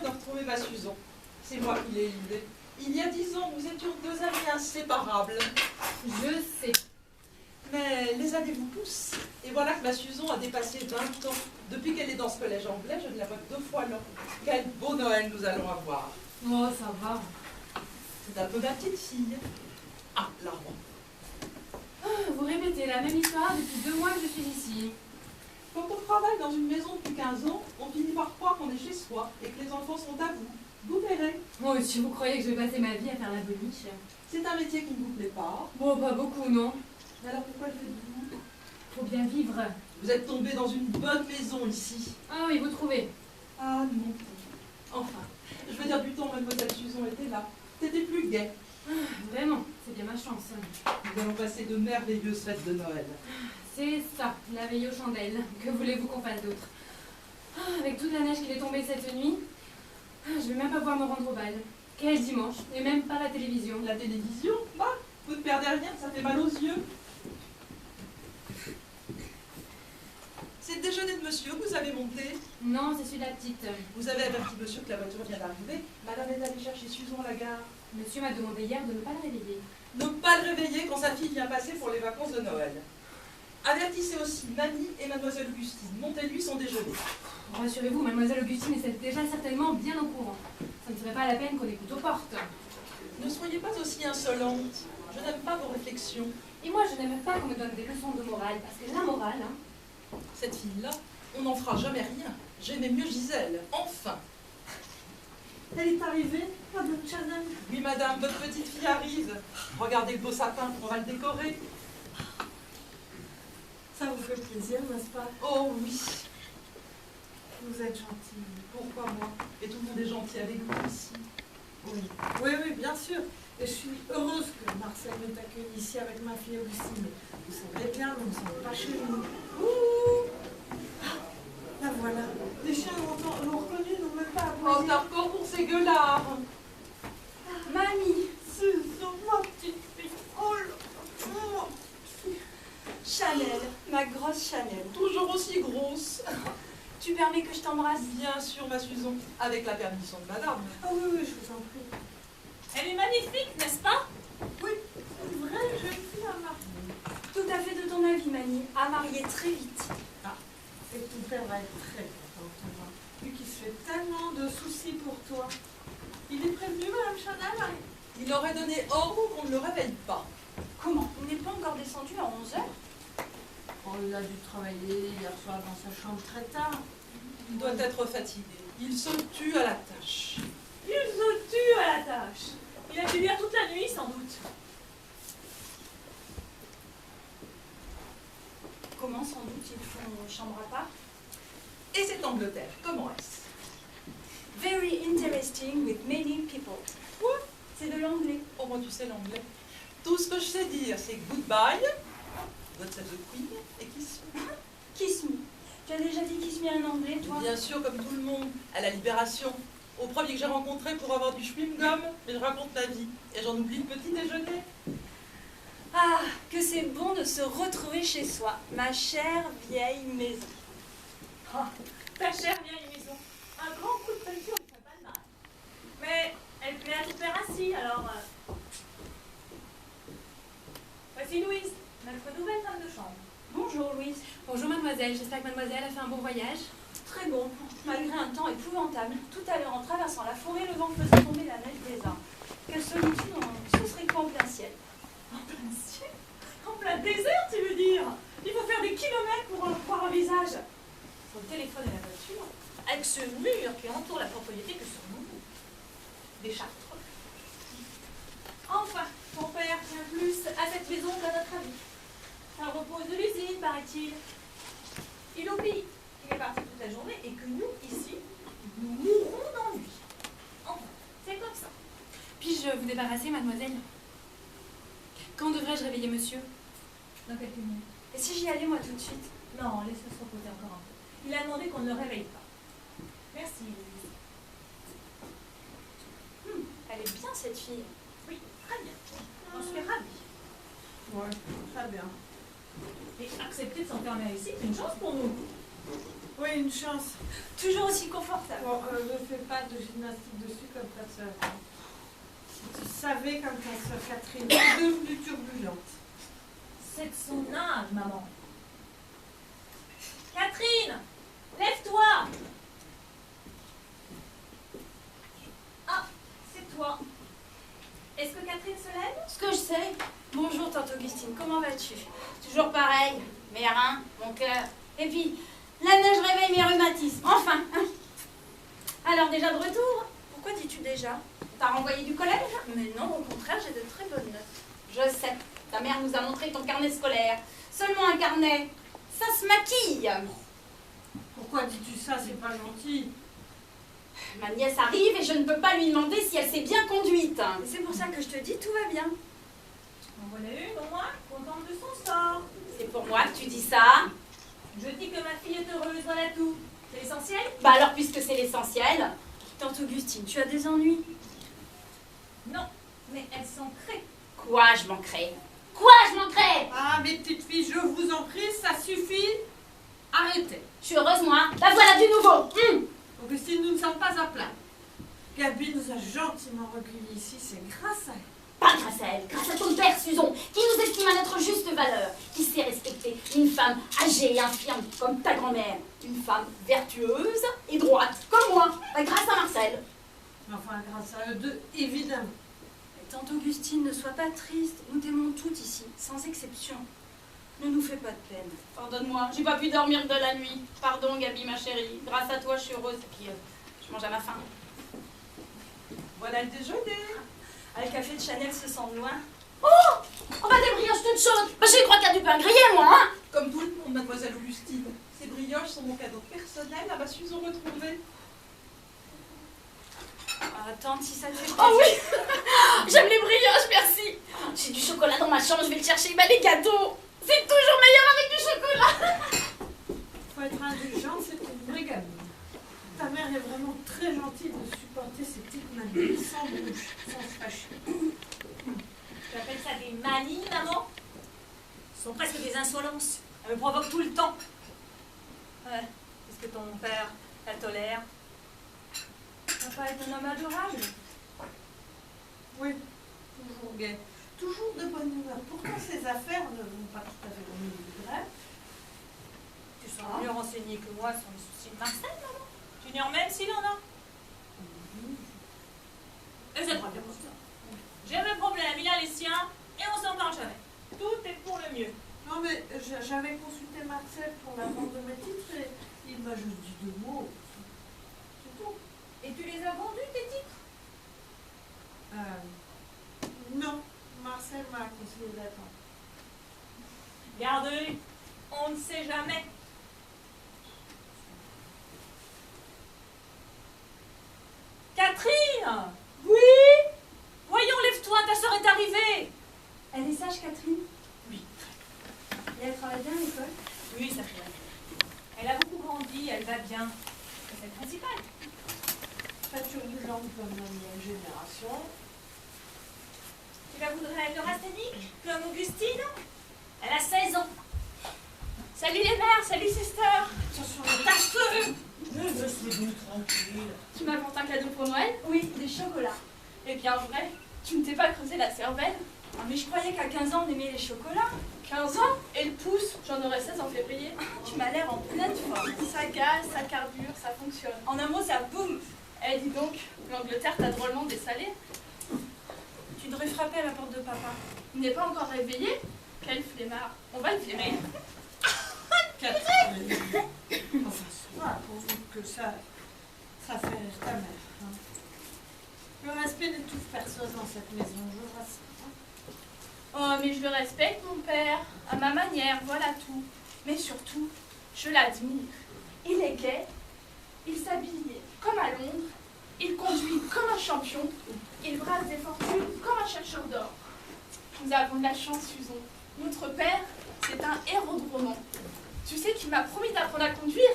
me retrouver ma Susan. C'est moi qui l'ai élevée. Il y a 10 ans, nous étions deux amis inséparables. Je sais. Mais les années vous poussent. Et voilà que ma Susan a dépassé 20 ans. Depuis qu'elle est dans ce collège anglais, je ne la vois que 2 fois l'an. Quel beau Noël nous allons avoir. Oh, ça va. C'est un peu ma petite fille. Ah, l'arbre. Vous répétez la même histoire depuis 2 mois que je suis ici. Quand on travaille dans une maison depuis 15 ans, on finit par croire qu'on est chez soi et que les enfants sont à vous. Vous verrez. Oh, si vous croyez que je vais passer ma vie à faire la boniche. C'est un métier qui ne vous plaît pas. Bon, pas beaucoup, non. Alors pourquoi le faites-vous? Faut bien vivre. Vous êtes tombé dans une bonne maison ici. Ah oui, vous trouvez. Ah non. Enfin, je veux dire du temps, mademoiselle Susan était là. C'était plus gai. Vraiment, c'est bien ma chance. Nous allons passer de merveilleuses fêtes de Noël. C'est ça, la veille aux chandelles. Que voulez-vous qu'on fasse d'autre? Avec toute la neige qui est tombée cette nuit, je vais même pas pouvoir me rendre au bal. Quel dimanche, et même pas la télévision. La télévision, bah, vous ne perdez rien, ça fait mal aux yeux. C'est le déjeuner de monsieur que vous avez monté. Non, c'est celui de la petite. Vous avez averti monsieur que la voiture vient d'arriver. Madame est allée chercher Susan à la gare. Monsieur m'a demandé hier de ne pas le réveiller. Ne pas le réveiller quand sa fille vient passer pour les vacances de Noël. Avertissez aussi Mamie et mademoiselle Augustine. Montez-lui son déjeuner. Rassurez-vous, mademoiselle Augustine est déjà certainement bien au courant. Ça ne serait pas la peine qu'on écoute aux portes. Ne soyez pas aussi insolente. Je n'aime pas vos réflexions. Et moi, je n'aime pas qu'on me donne des leçons de morale, parce que la morale, Cette fille-là, on n'en fera jamais rien. J'aimais mieux Gisèle. Enfin. Elle est arrivée, madame Chanel. Oui, madame, votre petite fille arrive. Regardez le beau sapin, on va le décorer. Ça vous fait plaisir, n'est-ce pas? Oh oui. Vous êtes gentille. Pourquoi moi? Et tout le monde est gentil avec vous ici. Oui. Oui, bien sûr. Et je suis heureuse que Marcel m'ait accueillie ici avec ma fille Augustine. Vous savez bien, nous ne sommes pas chez nous. Ouh! Ah, la voilà. Les chiens l'ont reconnu, n'ont même pas Oh, aboyé. t'as encore pour ces gueulards. Mamie, Susan, ma petite fille. Oh là. Chanel, ma grosse Chanel. Toujours aussi grosse. Tu permets que je t'embrasse? Bien sûr, ma Susan. Avec la permission de madame. Ah oui, je vous en prie. Elle est magnifique, n'est-ce pas? Oui, une vraie jeune fille à marier. Tout à fait de ton avis, Manie. À marier très vite. Et ton père va être très content de toi. Lui qui se fait tellement de soucis pour toi. Il est prévenu, madame Chanel? Il aurait donné ordre qu'on ne le réveille pas. Comment? Il n'est pas encore descendu à 11h? Oh, il a dû travailler hier soir dans sa chambre très tard. Il doit être fatigué. Il se tue à la tâche. Il se tue à la tâche. Il a dû lire toute la nuit, sans doute. Comment, sans doute, ils font chambre à part? Et c'est Angleterre. Comment est-ce? Very interesting with many people. Quoi? C'est de l'anglais. Oh, moi, tu sais l'anglais. Tout ce que je sais dire, c'est goodbye, God save the Queen et kiss me. Kiss me. Tu as déjà dit kiss me en anglais, toi? Bien sûr, comme tout le monde, à la Libération. Au premier que j'ai rencontré pour avoir du chewing-gum, mais je raconte ma vie. Et j'en oublie le petit déjeuner. Ah, que c'est bon de se retrouver chez soi, ma chère vieille maison. Oh, ta chère vieille maison. Un grand coup de peinture ne fait pas de mal. Mais elle plaît à ton père ainsi, alors... Voici Louise, notre nouvelle femme de chambre. Bonjour Louise. bonjour mademoiselle, j'espère que mademoiselle a fait un bon voyage. Très bon, malgré un temps épouvantable. Tout à l'heure, en traversant la forêt, le vent faisait tomber la neige des arbres. Quelle solitude, ce serait quoi en plein ciel? En plein ciel? En plein désert, tu veux dire? Il faut faire des kilomètres pour voir un visage. Faut le téléphone et la voiture, avec ce mur qui entoure la propriété que sur nous. Des chartres. Enfin, ton père tient plus à cette maison qu'à notre avis. Ça repose de l'usine, paraît-il. Il oublie qu'il est parti toute la journée et que nous, ici, nous mourrons d'ennui. Enfin, c'est comme ça. Puis-je vous débarrasser, mademoiselle? Quand devrais-je réveiller monsieur? Dans quelques minutes. Et si j'y allais moi tout de suite? Non, laisse-le se reposer encore un peu. Il a demandé qu'on ne le réveille pas. Merci, Louise. Elle est bien cette fille. Oui, très bien. J'en suis ravie. Oui, très bien. Et accepter de s'enfermer ici, c'est une chance pour nous. Oui, une chance. Toujours aussi confortable. Bon, ne fais pas de gymnastique dessus comme ta sœur. Si tu savais comme ta sœur Catherine est devenue turbulente. C'est de son âge, maman. Catherine, lève-toi. Ah, c'est toi. Est-ce que Catherine se lève? Ce que je sais. Bonjour, tante Augustine, comment vas-tu? Toujours pareil, mes reins, mon cœur. Et puis, la neige réveille mes rhumatismes. Enfin. Alors, déjà de retour? Pourquoi dis-tu déjà? T'as renvoyé du collège? Mais non, au contraire, j'ai de très bonnes notes. Je sais. Ta mère nous a montré ton carnet scolaire. Seulement un carnet. Ça se maquille. Pourquoi dis-tu ça? C'est pas gentil. Ma nièce arrive et je ne peux pas lui demander si elle s'est bien conduite. Et c'est pour ça que je te dis, tout va bien. En voilà une au moins, contente de son sort. C'est pour moi que tu dis ça? Je dis que ma fille est heureuse, voilà tout. C'est l'essentiel? Bah alors, puisque c'est l'essentiel. Tante Augustine, tu as des ennuis? Non, mais elles sont très. Quoi je manquerai? Quoi je manquerai? Ah, mes petites filles, je vous en prie, ça suffit. Arrêtez. Je suis heureuse, moi. La voilà du nouveau. Augustine, nous ne sommes pas à plaindre. Gabi nous a gentiment recueillis ici, c'est grâce à elle. Pas grâce à elle, grâce à ton père, Susan, qui nous estime à notre juste valeur, qui sait respecter une femme âgée et infirme comme ta grand-mère, une femme vertueuse et droite comme moi, grâce à Marcel. Enfin, grâce à eux deux, évidemment. Mais tante Augustine, ne sois pas triste. Nous t'aimons toutes ici, sans exception. Ne nous fais pas de peine. Pardonne-moi, j'ai pas pu dormir de la nuit. Pardon, Gabi, ma chérie. Grâce à toi, je suis heureuse. Et puis, je mange à ma faim. Voilà le déjeuner. Ah, le café de Chanel se sent loin. Oh bah des brioches toutes chaudes. Bah j'ai crois qu'il y a du pain grillé, moi, hein. Comme tout le monde, mademoiselle Augustine. Ces brioches sont mon cadeau personnel à ma Susan retrouvée. Ah, tante, si ça te fait plaisir. Oh oui. J'aime les brioches, merci. J'ai du chocolat dans ma chambre, je vais le chercher. Bah les gâteaux, c'est toujours meilleur avec du chocolat. Faut être indulgente, c'est une vraie gamine. Ta mère est vraiment très gentille de supporter ces petites manies, sans bouche, sans se fâcher. Tu appelles ça des manies, maman? Ce sont presque des insolences. Elle me provoque tout le temps. Ouais. Est-ce que ton père la tolère? Papa est un homme adorable. Oui, toujours gai, toujours de bonne humeur. Pourtant, ses affaires ne vont pas tout à fait au milieu du grève. Tu seras mieux renseigné que moi sur les soucis de Marcel, maman. Tu ignores même s'il en a. Et c'est très bien pour ça. J'ai mes problèmes, il a les siens, et on s'en parle jamais. Tout est pour le mieux. Non, mais j'avais consulté Marcel pour la vente de mes titres et il m'a juste dit 2 mots. C'est tout. Et tu les as vendus, tes titres? Non, Marcel m'a conseillé d'attendre. Garde-les, on ne sait jamais. Catherine! Oui. Voyons, lève-toi, ta soeur est arrivée. Elle est sage, Catherine? Oui. Et elle travaille bien à l'école? Oui, ça fait. Elle a beaucoup grandi, elle va bien. C'est le principal. Très turbulente comme la nouvelle génération. Tu la voudrais neurasthénique, comme Augustine? Elle a 16 ans. Salut les mères, salut sister. Attention, ta feu! Je me suis donc tranquille. Tu m'apportes un cadeau pour Noël? Oui, des chocolats. Eh bien, vrai, tu ne t'es pas creusé la cervelle. Ah, mais je croyais qu'à 15 ans, on aimait les chocolats. 15 ans et le pouce, j'en aurai 16 en février. Tu m'as l'air en pleine forme. Ça gaz, ça carbure, ça fonctionne. En un mot, ça boum. Eh, dis donc, l'Angleterre t'a drôlement dessalé. Tu devrais frapper à la porte de papa. Il n'est pas encore réveillé? Quel flemmard. On va le virer. Catherine. Enfin, voilà, pourvu que ça fait rire ta mère. Hein. Le respect n'étouffe personne dans cette maison, je rassure. Oh, mais je le respecte, mon père. À ma manière, voilà tout. Mais surtout, je l'admire. Il est gai, il s'habille comme à Londres, il conduit comme un champion, il brasse des fortunes comme un chercheur d'or. Nous avons de la chance, Susan. Notre père, c'est un héros de roman. Tu sais qu'il m'a promis d'apprendre à conduire?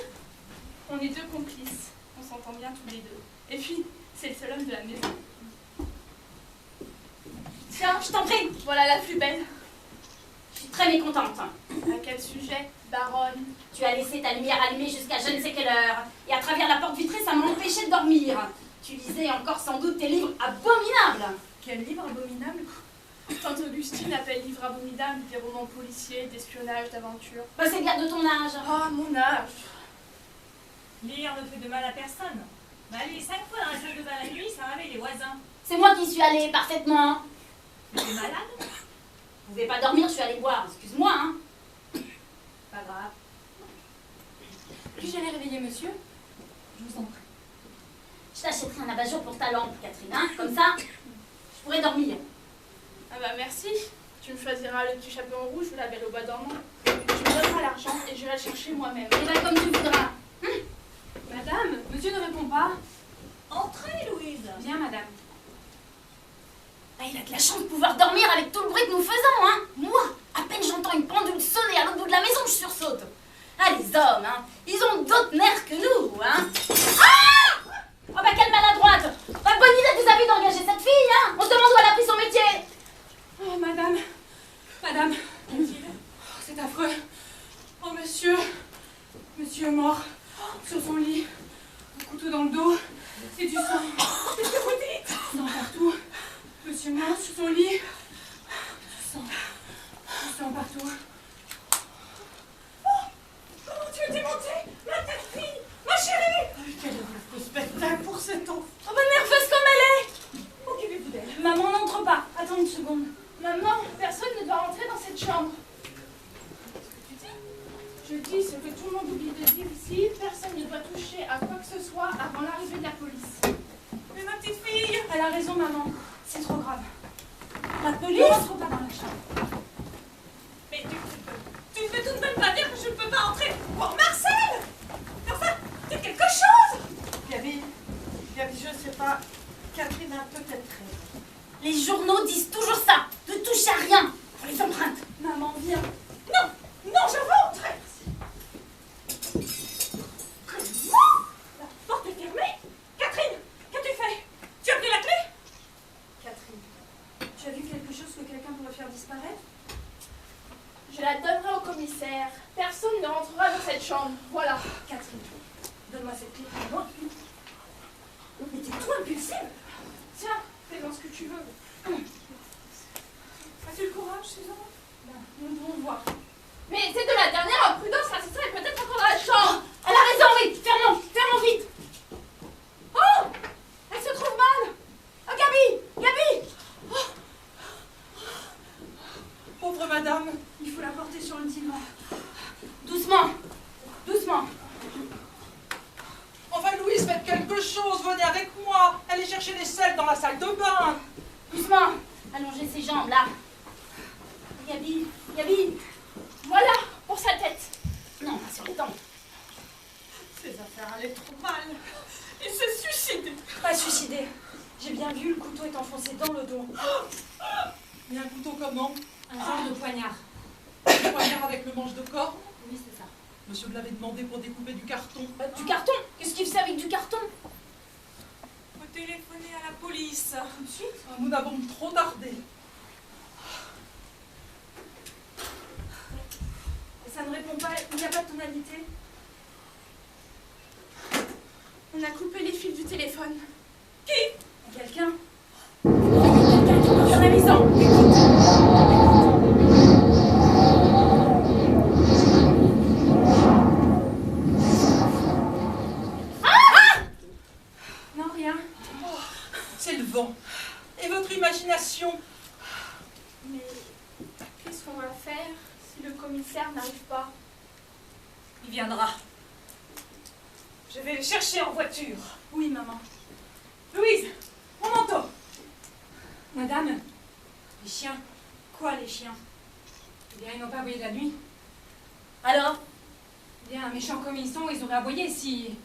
On est 2 complices, on s'entend bien tous les 2. Et puis, c'est le seul homme de la maison. Tiens, je t'en prie, voilà la plus belle. J'y très mécontente. À quel sujet, baronne? Tu as laissé ta lumière allumée jusqu'à je ne sais quelle heure. Et à travers la porte vitrée, ça m'empêchait de dormir. Tu lisais encore sans doute tes livres abominables. Quel livre abominable? Tante Augustine appelle livre abominable des romans policiers, d'espionnage, d'aventure. Bah, c'est bien de ton âge. Ah, mon âge! Lire ne fait de mal à personne. Mais aller 5 fois dans la salle de bain la nuit, ça réveille les voisins. C'est moi qui suis allée, parfaitement. Tu es malade? Vous pouvez pas dormir, je suis allée boire. Excuse-moi, hein. Pas grave. Puis-je aller réveiller monsieur? Je vous en prie. Je t'achèterai un abat-jour pour ta lampe, Catherine, hein. Comme ça, je pourrais dormir. Ah bah merci. Tu me choisiras le petit chaperon rouge ou la belle au bois dormant. Tu me donneras l'argent et j'irai le chercher moi-même. Et ben comme tu voudras. Madame, monsieur ne répond pas. Entrez, Louise. Bien, madame. Ah, il a de la chance de pouvoir dormir avec tout le bruit que nous faisons, hein. Moi, à peine j'entends une pendule sonner à l'autre bout de la maison, je sursaute. Ah, les hommes, hein, ils ont d'autres nerfs que nous, hein. Ah! Oh bah quelle maladroite. Bah, bonne idée, vous avez d'engager cette fille, hein. On se demande où elle a pris son métier. Oh, madame. Madame. Oh, c'est affreux. Oh, monsieur. Monsieur est mort. Sur son lit. Un couteau dans le dos. Et du sang. Qu'est-ce que vous dites? Sang partout. Monsieur est mort sur son lit. Du sang. Du sang partout. Comment tu es démontée? Ma petite fille! Ma chérie! Quel horrible spectacle pour cet enfant. Oh bah nerveuse comme elle est. Occupez-vous d'elle. Maman, n'entre pas. Attends une seconde. Maman, personne ne doit rentrer dans cette chambre. Je dis ce que tout le monde oublie de dire ici, personne ne doit toucher à quoi que ce soit avant l'arrivée de la police. Mais ma petite fille! Elle a raison, maman. C'est trop grave. La police? Ne rentre pas dans la chambre. Mais tu ne peux tout de même pas dire que je ne peux pas entrer voir Marcel! Enfin, c'est quelque chose! Gabi, je ne sais pas, Catherine a peut-être raison. Les journaux disent toujours ça. Ne touchez à rien pour les empreintes. Maman, viens. Non! Non, je veux entrer! Comment? La porte est fermée? Catherine, qu'as-tu fait? Tu as pris la clé? Catherine, tu as vu quelque chose que quelqu'un pourrait faire disparaître? Je la donnerai au commissaire. Personne ne rentrera dans cette chambre. Voilà. Catherine, donne-moi cette clé. Moi? Mais t'es tout impulsive! Tiens, fais-en ce que tu veux. As-tu le courage, Suzanne? Nous devons voir. Mais c'est de la dernière imprudence, l'assistant est peut-être encore dans la chambre. Elle a raison, oui. Fermons vite. Oh! Elle se trouve mal. Oh, Gabi. Pauvre madame. Il faut la porter sur le divan. Doucement. Enfin, Louise, faites quelque chose. Venez avec moi. Allez chercher des selles dans la salle de bain. Doucement. Allongez ses jambes, là. Gabi. Voilà, pour sa tête. Non, pas sur les tempes. Ces affaires allaient trop mal. Il s'est suicidé! Pas suicidé. J'ai bien vu, le couteau est enfoncé dans le dos. Et un couteau comment? Un genre de poignard. Un poignard avec le manche de corps. Oui, c'est ça. Monsieur me l'avait demandé pour découper du carton. Du carton. Qu'est-ce qu'il faisait avec du carton? Faut téléphoner à la police. Tout de suite? Nous n'avons trop tardé. Ça ne répond pas, il n'y a pas de tonalité. On a coupé les fils du téléphone. Quelqu'un? Quelqu'un qui est dans la maison. Non, rien. C'est le vent. Et votre imagination? Mais qu'est-ce qu'on va faire si le commissaire n'arrive pas? Il viendra. Je vais le chercher en voiture. Oui, maman. Louise, mon manteau. Madame, les chiens. Quoi, les chiens? Eh bien, ils n'ont pas aboyé de la nuit. Alors? Eh bien, un méchant comme ils sont, ils auraient aboyé si...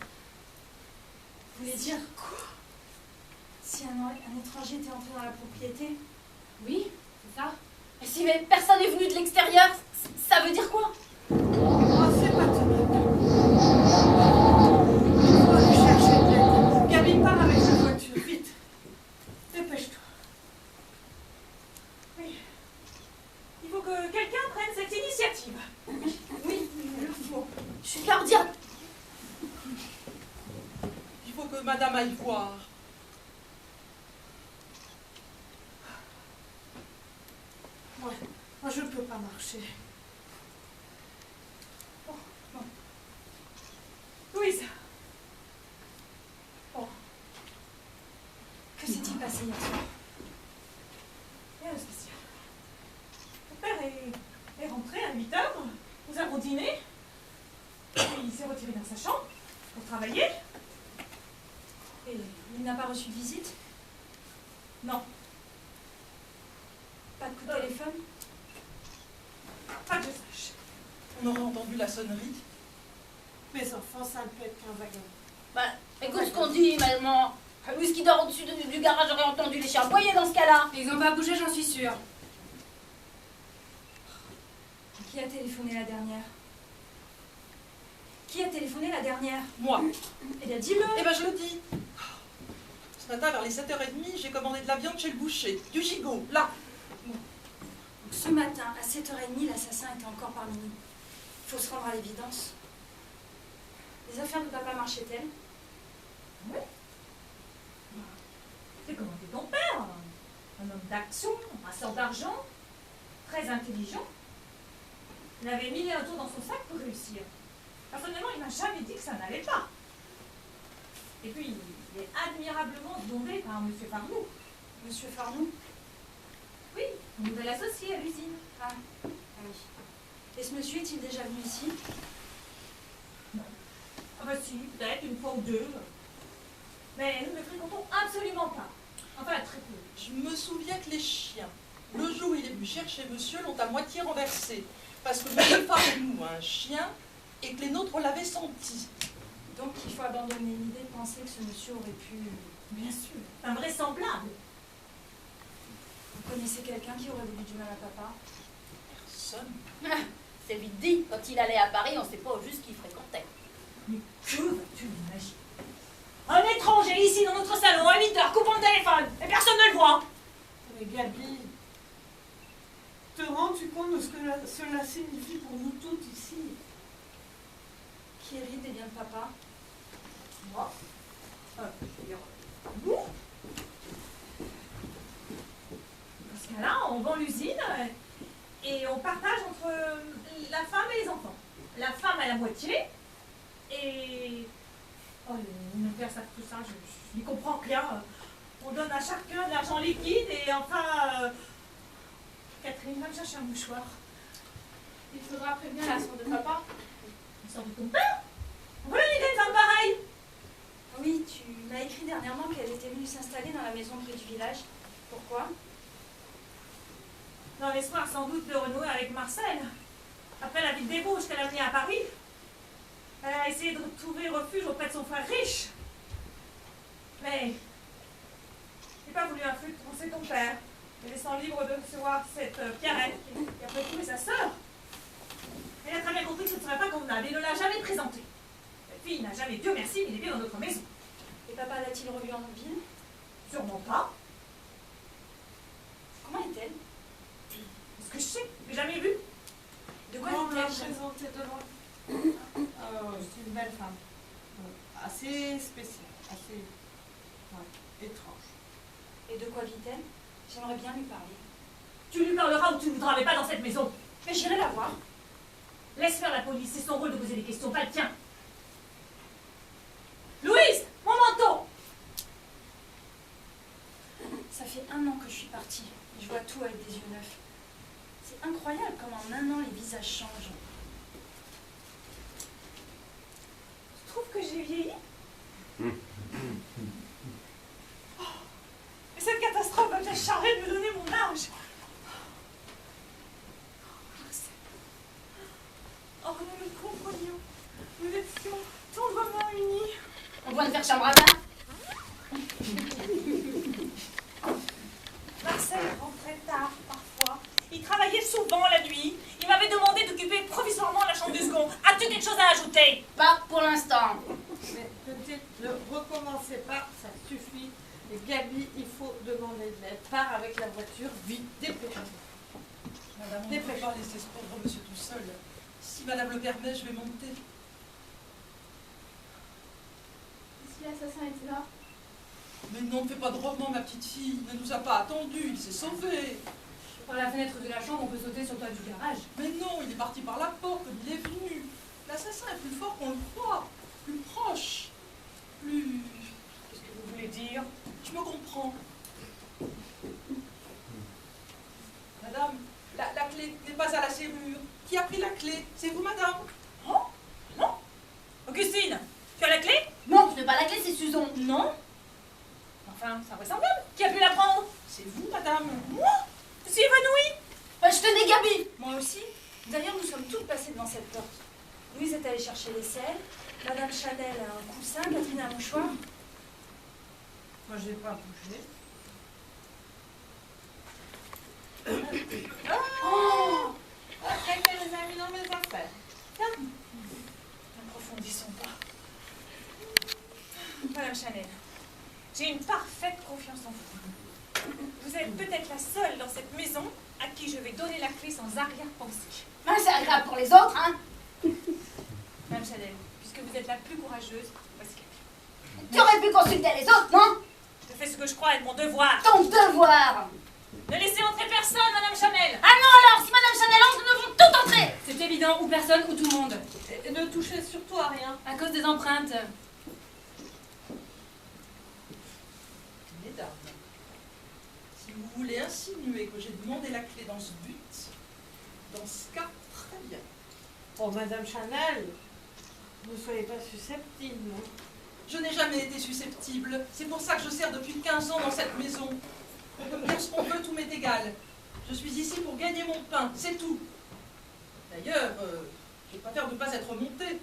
Vous voulez dire quoi? Si un étranger était entré dans la propriété? Oui, c'est ça. Et si mais personne n'est venu de l'extérieur, ça veut dire quoi? Oh, c'est pas tenable. Il faut aller chercher de l'aide. Gabi, pars avec la voiture, vite. Dépêche-toi. Oui. Il faut que quelqu'un prenne cette Moi, je ne peux pas marcher. Louise. Bon. Que s'est-il passé hier soir? Rien de spécial. Mon père est rentré à 8 heures. Nous avons dîné. Puis il s'est retiré dans sa chambre pour travailler. Et il n'a pas reçu de visite? Non, Pas de coup de téléphone? pas que je sache. On aurait entendu la sonnerie. Mes enfants, ça ne peut être qu'un wagon. Bah, écoute ce qu'on dit, maman. Louise qui dort au-dessus du garage aurait entendu les chiens aboyer dans ce cas-là. Ils ont pas bougé, j'en suis sûre. Qui a téléphoné la dernière? Qui a téléphoné la dernière? Moi. Eh bien, dis-le! Eh ben je le dis. Ce matin, vers les 7h30, j'ai commandé de la viande chez le boucher. Du gigot, là. Donc, ce matin, à 7h30, l'assassin était encore parmi nous. Il faut se rendre à l'évidence. Les affaires de papa marchaient-elles? C'est commandé ton père. Un homme d'action, un passeur d'argent, très intelligent. Il avait mis un tour dans son sac pour réussir. Personnellement, il m'a jamais dit que ça n'allait pas. Et puis, il est admirablement dondé par M. Farnoux. Monsieur Farnoux? Oui, mon nouvel associé à l'usine. Ah oui. Et ce monsieur est-il déjà venu ici? Ah bah si, peut-être une fois ou deux. Mais nous ne le fréquentons absolument pas. Enfin, très peu. Je me souviens que les chiens, le jour où il est venu chercher monsieur, l'ont à moitié renversé. Parce que monsieur Farnoux a un chien et que les nôtres l'avaient senti. Donc il faut abandonner l'idée de penser que ce monsieur aurait pu... Bien sûr, c'est invraisemblable. Vous connaissez quelqu'un qui aurait voulu du mal à papa? Personne. C'est vite dit, quand il allait à Paris, on ne sait pas au juste qui fréquentait. Mais que vas-tu imaginer? Un étranger ici dans notre salon à 8 heures, coupant le téléphone, et personne ne le voit. Mais Gabi, te rends-tu compte de ce que cela signifie pour nous toutes ici? Qui hérite des biens de papa? Moi je veux dire, nous. Dans ce cas-là, on vend l'usine et on partage entre la femme et les enfants. La femme à la moitié et... Oh, mon père savent tout ça, je n'y comprends rien. On donne à chacun de l'argent liquide et enfin... Catherine va me chercher un mouchoir. Il faudra prévenir la soeur de papa. Une sorte de ton père. Voilà une idée de femme pareille. Oui, tu m'as écrit dernièrement qu'elle était venue s'installer dans la maison près du village. Pourquoi? Dans l'espoir sans doute de renouer avec Marcel. Après la vie de débauche qu'elle a menée à Paris, elle a essayé de trouver refuge auprès de son frère riche. Mais j'ai pas voulu influencer ton père, le laissant libre de recevoir cette Pierrette, qui après tout est sa sœur. Elle a très bien compris que ce ne serait pas convenable et ne l'a jamais présentée. Cette fille n'a jamais, Dieu merci, mis les pieds dans notre maison. Et papa l'a-t-il revue en ville? Sûrement pas. Comment est-elle? Est-ce que je sais? Je l'ai jamais vue. De quoi On me l'a est-elle? présentée devant. C'est une belle femme. Assez spéciale, assez étrange. Et de quoi vit-elle? J'aimerais bien lui parler. Tu lui parleras ou tu ne voudras, mais pas dans cette maison. Mais j'irai la voir. Laisse faire la police, c'est son rôle de poser des questions, pas le tien. Louise, mon manteau! Ça fait 1 an que je suis partie. Et je vois tout avec des yeux neufs. C'est incroyable comme en 1 an les visages changent. Tu trouves que j'ai vieilli? Oh, et cette catastrophe va bien charrer de me donner mon âge. Oh, nous nous comprenions. Nous étions tendrement unis. On doit le faire chambre à part. Marcel rentrait tard parfois. Il travaillait souvent la nuit. Il m'avait demandé d'occuper provisoirement la chambre du second. As-tu quelque chose à ajouter? Pas pour l'instant. Mais petite, ne recommencez pas, ça suffit. Et Gabi, il faut demander de l'aide. Pars avec la voiture, vite, dépêche-toi. Madame, on ne peut pas laisser ce pauvre monsieur tout seul. Si madame le permet, je vais monter. Et si l'assassin était là? Mais non, ne fais pas de roman, ma petite fille. Il ne nous a pas attendus, il s'est sauvé. Je Par la fenêtre de la chambre, on peut sauter sur le toit du garage. Mais non, il est parti par la porte comme il est venu. L'assassin est plus fort qu'on le croit, plus proche, plus... Qu'est-ce que vous voulez dire? Je me comprends. Madame, la clé n'est pas à la serrure. Qui a pris la clé? C'est vous, madame? Oh? Non? Augustine, tu as la clé? Non, je n'ai pas la clé, c'est Suzon. Non. Enfin, c'est invraisemblable. Qui a pu la prendre? C'est vous, madame? Moi? Je suis évanouie. Bah, je tenais Gabi. Moi aussi. D'ailleurs, nous sommes toutes passées devant cette porte. Louise est allée chercher les selles, Madame Chanel a un coussin, Catherine a un mouchoir. Moi, je n'ai pas bougé. Oh! Quelqu'un les a mis dans mes affaires. N'approfondissons pas. Madame Chanel, j'ai une parfaite confiance en vous. Vous êtes peut-être la seule dans cette maison à qui je vais donner la clé sans arrière-pensée. Ah, c'est agréable pour les autres, hein. Madame Chanel, puisque vous êtes la plus courageuse, voici la clé. Tu aurais pu consulter les autres, non? Je fais ce que je crois être mon devoir. Ton devoir. Ne laissez entrer personne, Madame Chanel. Ah non, alors, si Madame Chanel entre, nous devons tout entrer. C'est évident, ou personne, ou tout le monde. Et ne touchez surtout à rien. À cause des empreintes. Mesdames, si vous voulez insinuer que j'ai demandé la clé dans ce but, dans ce cas, très bien. Oh, Madame Chanel, ne soyez pas susceptible. hein. Je n'ai jamais été susceptible. C'est pour ça que je sers depuis 15 ans dans cette maison. On peut me dire ce qu'on veut, tout m'est égal. Je suis ici pour gagner mon pain, c'est tout. D'ailleurs, je préfère ne pas être montée.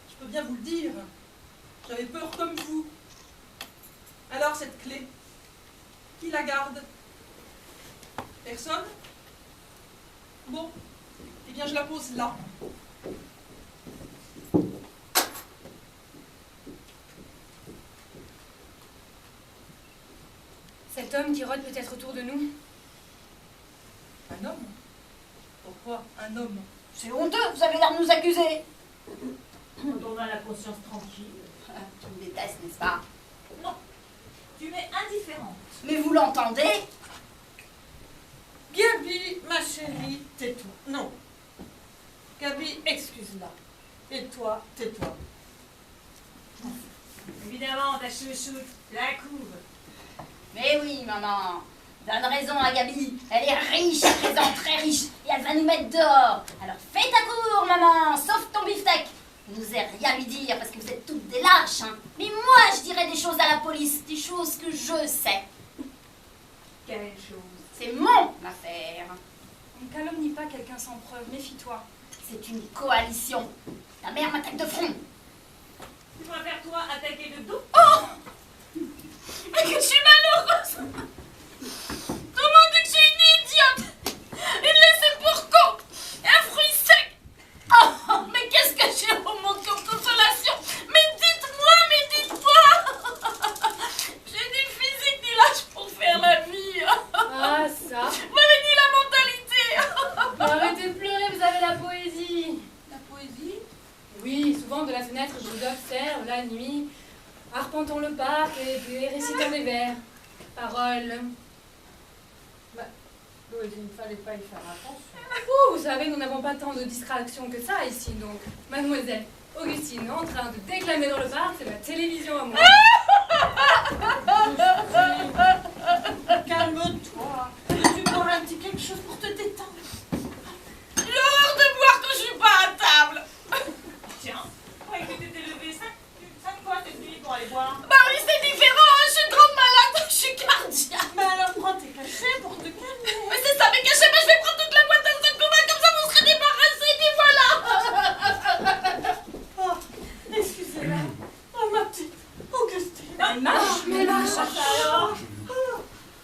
Je peux bien vous le dire. J'avais peur comme vous. Alors, cette clé, qui la garde? Personne? Bon, eh bien je la pose là. Cet homme qui rôde peut-être autour de nous. Un homme? Pourquoi un homme? C'est honteux, vous avez l'air de nous accuser. Quand on a la conscience tranquille. Tu me détestes, n'est-ce pas? Non, tu m'es indifférente. Mais vous l'entendez? Gabi, ma chérie, tais-toi. Non. Gabi, excuse-la. Et toi, tais-toi. Évidemment, ta chouchoute, la couve. Mais oui, maman. Donne raison à Gabi. Elle est riche à présent, très riche. Et elle va nous mettre dehors. Alors fais ta cour, maman. Sauf ton beefsteak. Vous n'osez rien lui dire parce que vous êtes toutes des lâches. Hein. Mais moi, je dirais des choses à la police. Des choses que je sais. Quelle chose? C'est mon affaire. Ne calomnie pas quelqu'un sans preuve, méfie-toi. C'est une coalition. Ta mère m'attaque de front. Tu préfères toi attaquer de dos? Mais que je suis malheureuse. Comment dire que je suis une idiote? Une laissée pour compte. Un fruit sec. Oh, mais qu'est-ce que j'ai au monde comme consolation? Mais dites-moi. J'ai du physique, du lâche pour faire la vie. Ah, ça. Vous m'avez dit la mentalité. Mais arrêtez de pleurer, vous avez la poésie. La poésie? Oui, souvent de la fenêtre, je vous observe la nuit, arpentant le parc et récitant des vers. Paroles. Louise, il ne fallait pas y faire attention. Ouh, vous savez, nous n'avons pas tant de distractions que ça ici, donc. Mademoiselle Augustine en train de déclamer dans le parc, c'est ma télévision à moi. Calme-toi. Tu bois un petit quelque chose pour te détendre. J'ai horreur de boire quand je suis pas à table. Tiens, ouais, que tu t'es levé, ça quoi cette nuit pour aller boire? Bah oui, c'est différent, hein, je suis grande malade, je suis cardiaque. Mais alors prends tes cachets pour te calmer. Mais c'est ça, mes cachets, mais je vais prendre toute la boîte d'un seul combat, comme ça vous serez débarrassés, et voilà. Oh, excusez-la. Oh, ma petite Augustine. Elle marche, mais elle marche. Alors?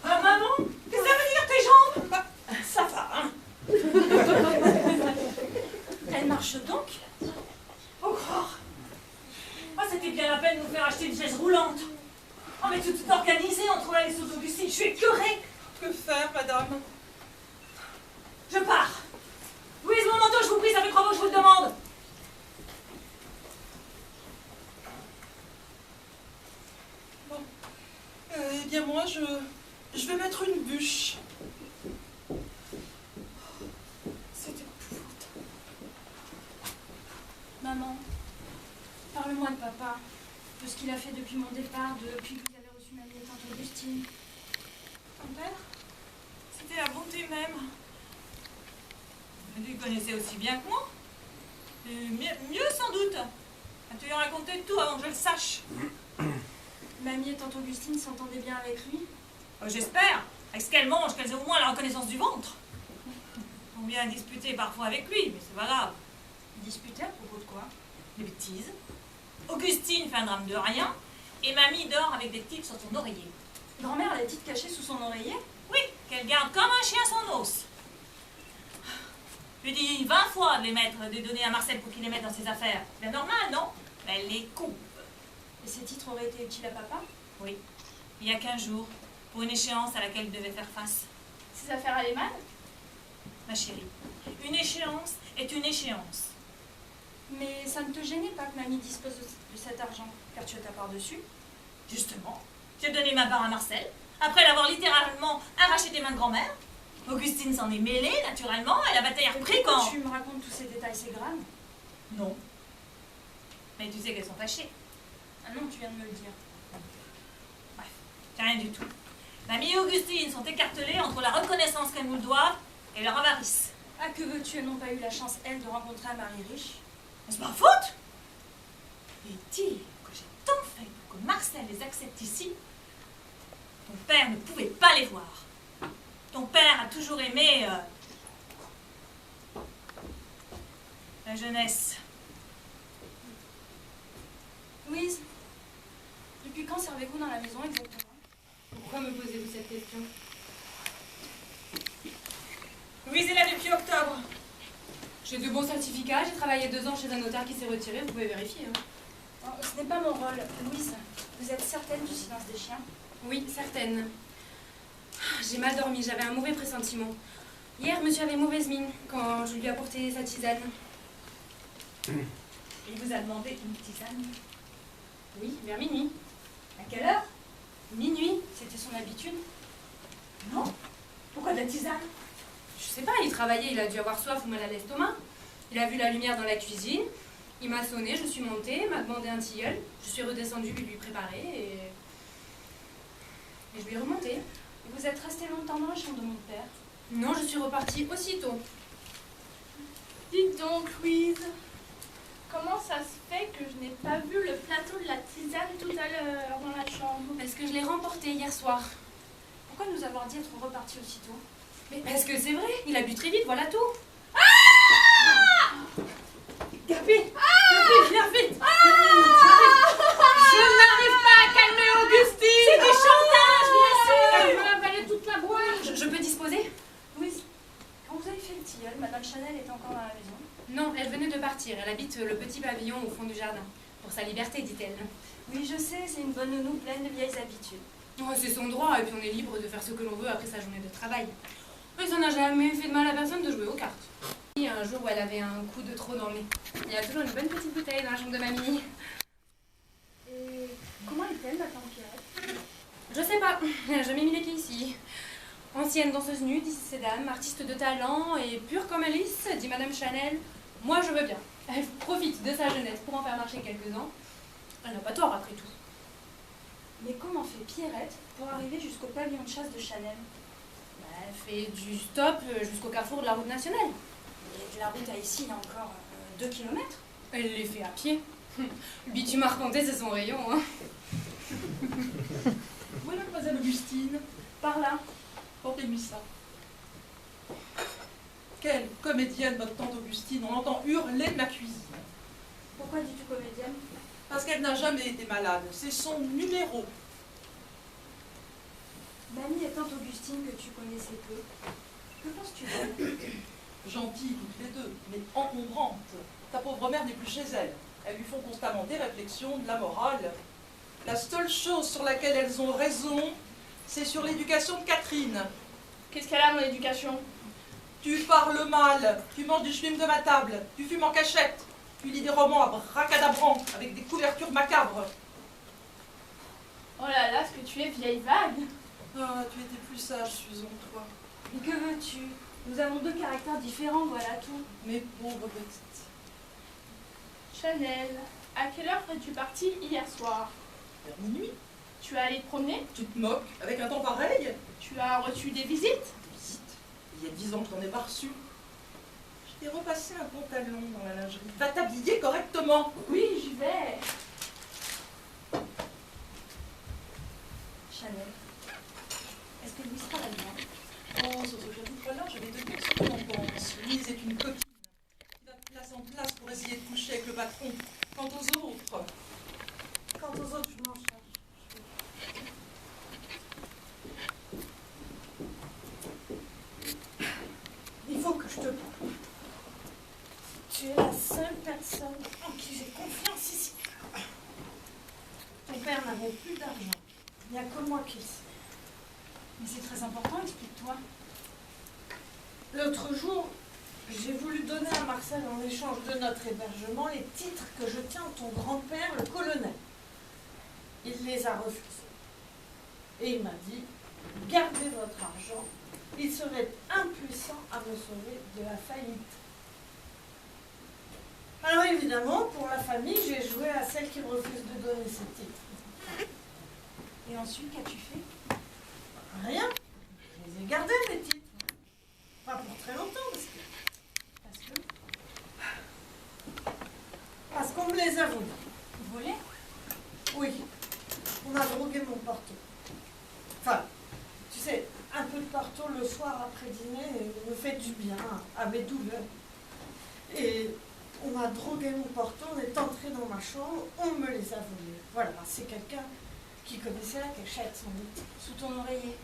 Ah, maman? Qu'est-ce que ça veut dire tes jambes? Ça va, hein? Elle marche donc? Encore? Ah, c'était bien la peine de nous faire acheter une chaise roulante. Oh, mais tout est organisé entre là et sous Augustine, je suis écœurée. Que faire, madame? Je pars. Louise, mon manteau, je vous prie, ça fait 3 mois que je vous le demande. Bon. Eh bien moi, je vais mettre une bûche. maman. Parle-moi de papa, de ce qu'il a fait depuis mon départ, depuis que vous avez reçu mamie et tante Augustine. Ton père, c'était la bonté même. Tu le connaissais aussi bien que moi. Mieux sans doute. Tu lui as raconté tout avant que je le sache. Mamie et tante Augustine s'entendaient bien avec lui? J'espère. Avec ce qu'elle mange, qu'elles aient au moins la reconnaissance du ventre. On vient disputer parfois avec lui, mais c'est pas grave. Disputer à propos de quoi? Des bêtises. Augustine fait un drame de rien, et mamie dort avec des titres sur son oreiller. Grand-mère a les titres cachés sous son oreiller? Oui, qu'elle garde comme un chien son os. Je lui dis 20 fois de les donner à Marcel pour qu'il les mette dans ses affaires. C'est normal, non? Mais elle les coupe. Et ces titres auraient été utiles à papa? Oui, il y a 15 jours, pour une échéance à laquelle il devait faire face. Ces affaires allaient mal? Ma chérie, une échéance est une échéance. Mais ça ne te gênait pas que mamie dispose de cet argent, car tu as ta part dessus? Justement, j'ai donné ma part à Marcel, après l'avoir littéralement arraché des mains de grand-mère. Augustine s'en est mêlée, naturellement, et la bataille a repris quand... Tu me racontes tous ces détails, c'est grave? Non. Mais tu sais qu'elles sont fâchées. Ah non, tu viens de me le dire. Bref, c'est rien du tout. Mamie et Augustine sont écartelées entre la reconnaissance qu'elles nous doivent et leur avarice. Ah, que veux-tu, elles n'ont pas eu la chance, elles, de rencontrer un mari riche? C'est ma faute. Et dire que j'ai tant fait pour que Marcel les accepte ici, ton père ne pouvait pas les voir. Ton père a toujours aimé la jeunesse. Louise, depuis quand servez-vous dans la maison exactement? Pourquoi me posez-vous cette question? Louise est là depuis octobre. J'ai de bons certificats, j'ai travaillé 2 ans chez un notaire qui s'est retiré, vous pouvez vérifier. Hein. Oh, ce n'est pas mon rôle. Louise, vous êtes certaine du silence des chiens? Oui, certaine. J'ai mal dormi, j'avais un mauvais pressentiment. Hier, monsieur avait mauvaise mine quand je lui ai apporté sa tisane. Il vous a demandé une tisane. Oui, vers minuit. À quelle heure? Minuit. C'était son habitude? Non? Pourquoi de la tisane? Je sais pas, il travaillait, il a dû avoir soif ou mal à l'estomac. Il a vu la lumière dans la cuisine, il m'a sonné, je suis montée, m'a demandé un tilleul. Je suis redescendue lui préparer et je lui ai remonté. Et vous êtes resté longtemps dans la chambre de mon père? Non, je suis repartie aussitôt. Dites donc, Louise, comment ça se fait que je n'ai pas vu le plateau de la tisane tout à l'heure dans la chambre? Parce que je l'ai remporté hier soir. Pourquoi nous avoir dit être repartis aussitôt? Mais parce que c'est vrai, il a bu très vite, voilà tout. Gabi, viens vite. Je n'arrive pas à calmer Augustine. C'est du chantage, bien sûr. Elle m'a avalé toute la boîte. Je peux disposer? Louise, quand vous avez fait le tilleul, Madame Chanel était encore dans la maison? Non, elle venait de partir. Elle habite le petit pavillon au fond du jardin. Pour sa liberté, dit-elle. Oui, je sais, c'est une bonne nounou pleine de vieilles habitudes. Oh, c'est son droit, et puis on est libre de faire ce que l'on veut après sa journée de travail. Mais ça n'a jamais fait de mal à personne de jouer aux cartes. Et un jour où elle avait un coup de trop dans le nez. Il y a toujours une bonne petite bouteille dans la chambre de mamie. Et comment est-elle, ma tante Pierrette? Je sais pas, elle n'a jamais mis les pieds ici. Ancienne danseuse nue, disent ces dames, artiste de talent et pure comme Alice, dit Madame Chanel. Moi je veux bien. Elle profite de sa jeunesse pour en faire marcher quelques-uns. Elle n'a pas tort après tout. Mais comment fait Pierrette pour arriver jusqu'au pavillon de chasse de Chanel? Elle fait du stop jusqu'au carrefour de la route nationale. Et de la route à ici, il y a encore 2 kilomètres. Elle les fait à pied. Le bitume arpenté, c'est son rayon. Hein. Où est mademoiselle Augustine? Par là. Portez-lui ça. Quelle comédienne, votre tante Augustine. On entend hurler de ma cuisine. Pourquoi dis-tu comédienne? Parce qu'elle n'a jamais été malade. C'est son numéro. Mamie et tante Augustine que tu connaissais peu. Que penses-tu d'elle? Gentilles toutes les deux, mais encombrantes. Ta pauvre mère n'est plus chez elle. Elles lui font constamment des réflexions, de la morale. La seule chose sur laquelle elles ont raison, c'est sur l'éducation de Catherine. Qu'est-ce qu'elle a, mon éducation? Tu parles mal, tu manges du schwim de ma table, tu fumes en cachette, tu lis des romans à bracadabrant avec des couvertures macabres. Oh là là, ce que tu es vieille vague. Ah, tu étais plus sage, Susan, toi. Mais que veux-tu? Nous avons 2 caractères différents, voilà tout. Mes pauvres petites. Chanel, à quelle heure es-tu partie hier soir? Vers minuit. Tu es allée te promener? Tu te moques avec un temps pareil? Tu as reçu des visites? Visite. Il y a 10 ans que je n'en ai pas reçu. Je t'ai repassé un pantalon dans la lingerie. Va t'habiller correctement. Oui, j'y vais. Chanel, est-ce que Louise travaille bien? Oh, sur ce joli poil-là, je vais te dire ce que j'en pense. Lise est une coquine qui va de place en place pour essayer de coucher avec le patron. Quant aux autres, Quant aux autres, je m'en charge. Il faut que je te parle. Tu es la seule personne en qui j'ai confiance ici. Ton père n'avait plus d'argent. Il n'y a que moi qui le sais. Mais c'est très important, explique-toi. L'autre jour, j'ai voulu donner à Marcel en échange de notre hébergement les titres que je tiens de ton grand-père, le colonel. Il les a refusés. Et il m'a dit, gardez votre argent, il serait impuissant à me sauver de la faillite. Alors évidemment, pour la famille, j'ai joué à celle qui refuse de donner ses titres. Et ensuite, qu'as-tu fait? Rien. Je les ai gardés, mes titres. Pas pour très longtemps, parce qu'on me les a volés. Volé? Oui. On a drogué mon porto. Enfin, tu sais, un peu de porto le soir après dîner me fait du bien à mes douleurs. Et on a drogué mon porto, on est entré dans ma chambre, on me les a volés. Voilà, c'est quelqu'un qui connaissait la cachette, sans doute. Sous ton oreiller.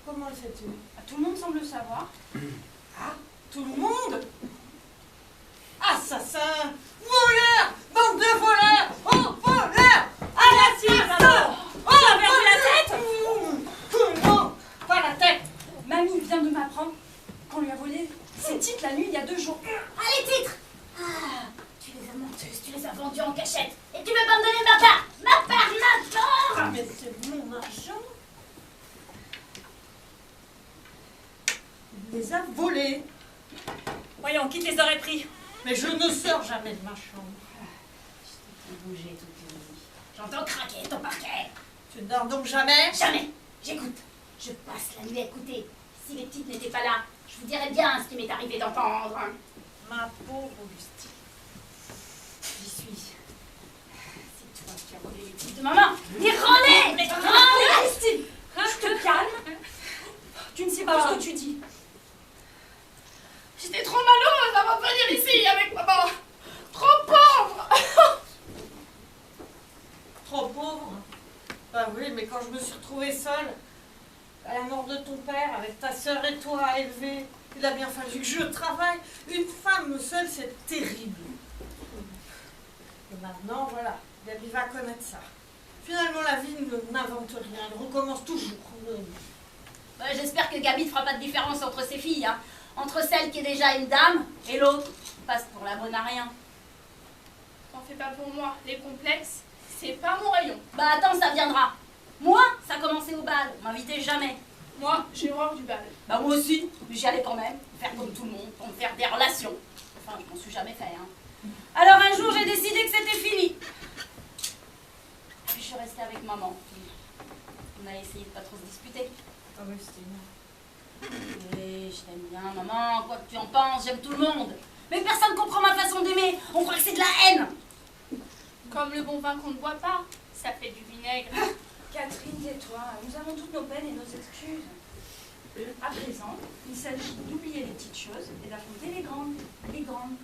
Comment le sais-tu? Ah, tout le monde semble le savoir. Ah, tout le monde? Assassin! Voleur! Bande de voleurs! Oh, voleurs! Assassin! Oh, perdu la tête? Non, pas la tête! Mamie vient de m'apprendre qu'on lui a volé ses titres la nuit il y a 2 jours. Ah, les titres! Ah, tu les as menteuses, tu les as vendus en cachette. Et tu veux pas me donner ma part? Ma part maintenant! Ah, mais c'est mon argent! Il les a volés. Voyons, qui te les aurait pris? Mais je ne sors jamais de ma chambre. Je t'ai fait bouger toute la nuit. J'entends craquer ton parquet. Tu ne dors donc jamais? Jamais. J'écoute. Je passe la nuit à écouter. Si les petites n'étaient pas là, je vous dirais bien ce qui m'est arrivé d'entendre. Ma pauvre Augustine. J'y suis. C'est toi qui as volé les petites de maman. Les relais! Mais Relais! Christine, tu te calmes. Tu ne sais pas ce que tu dis. J'étais trop malheureuse d'avoir venir ici avec maman. Trop pauvre. Trop pauvre? Bah oui, mais quand je me suis retrouvée seule, à la mort de ton père, avec ta sœur et toi à élever, il a bien fallu que je travaille. Une femme seule, c'est terrible. Et maintenant, voilà, Gabi va connaître ça. Finalement, la vie n'invente rien, elle recommence toujours. Bah, j'espère que Gabi ne fera pas de différence entre ses filles, hein. Entre celle qui est déjà une dame et l'autre qui passe pour la bonne à rien. T'en fais pas pour moi. Les complexes, c'est pas mon rayon. Bah attends, ça viendra. Moi, ça a commencé au bal, on m'invitait jamais. Moi, j'ai horreur du bal. Bah moi aussi, mais j'y allais quand même, faire comme tout le monde, pour me faire des relations. Enfin, je m'en suis jamais fait, hein. Alors un jour, j'ai décidé que c'était fini. Puis je suis restée avec maman. On a essayé de pas trop se disputer. Augustine. Oui, je t'aime bien, maman, quoi que tu en penses, j'aime tout le monde. Mais personne ne comprend ma façon d'aimer, on croit que c'est de la haine. Comme le bon vin qu'on ne boit pas, ça fait du vinaigre. Catherine, tais-toi. Nous avons toutes nos peines et nos excuses. À présent, il s'agit d'oublier les petites choses et d'affronter les grandes. Les grandes.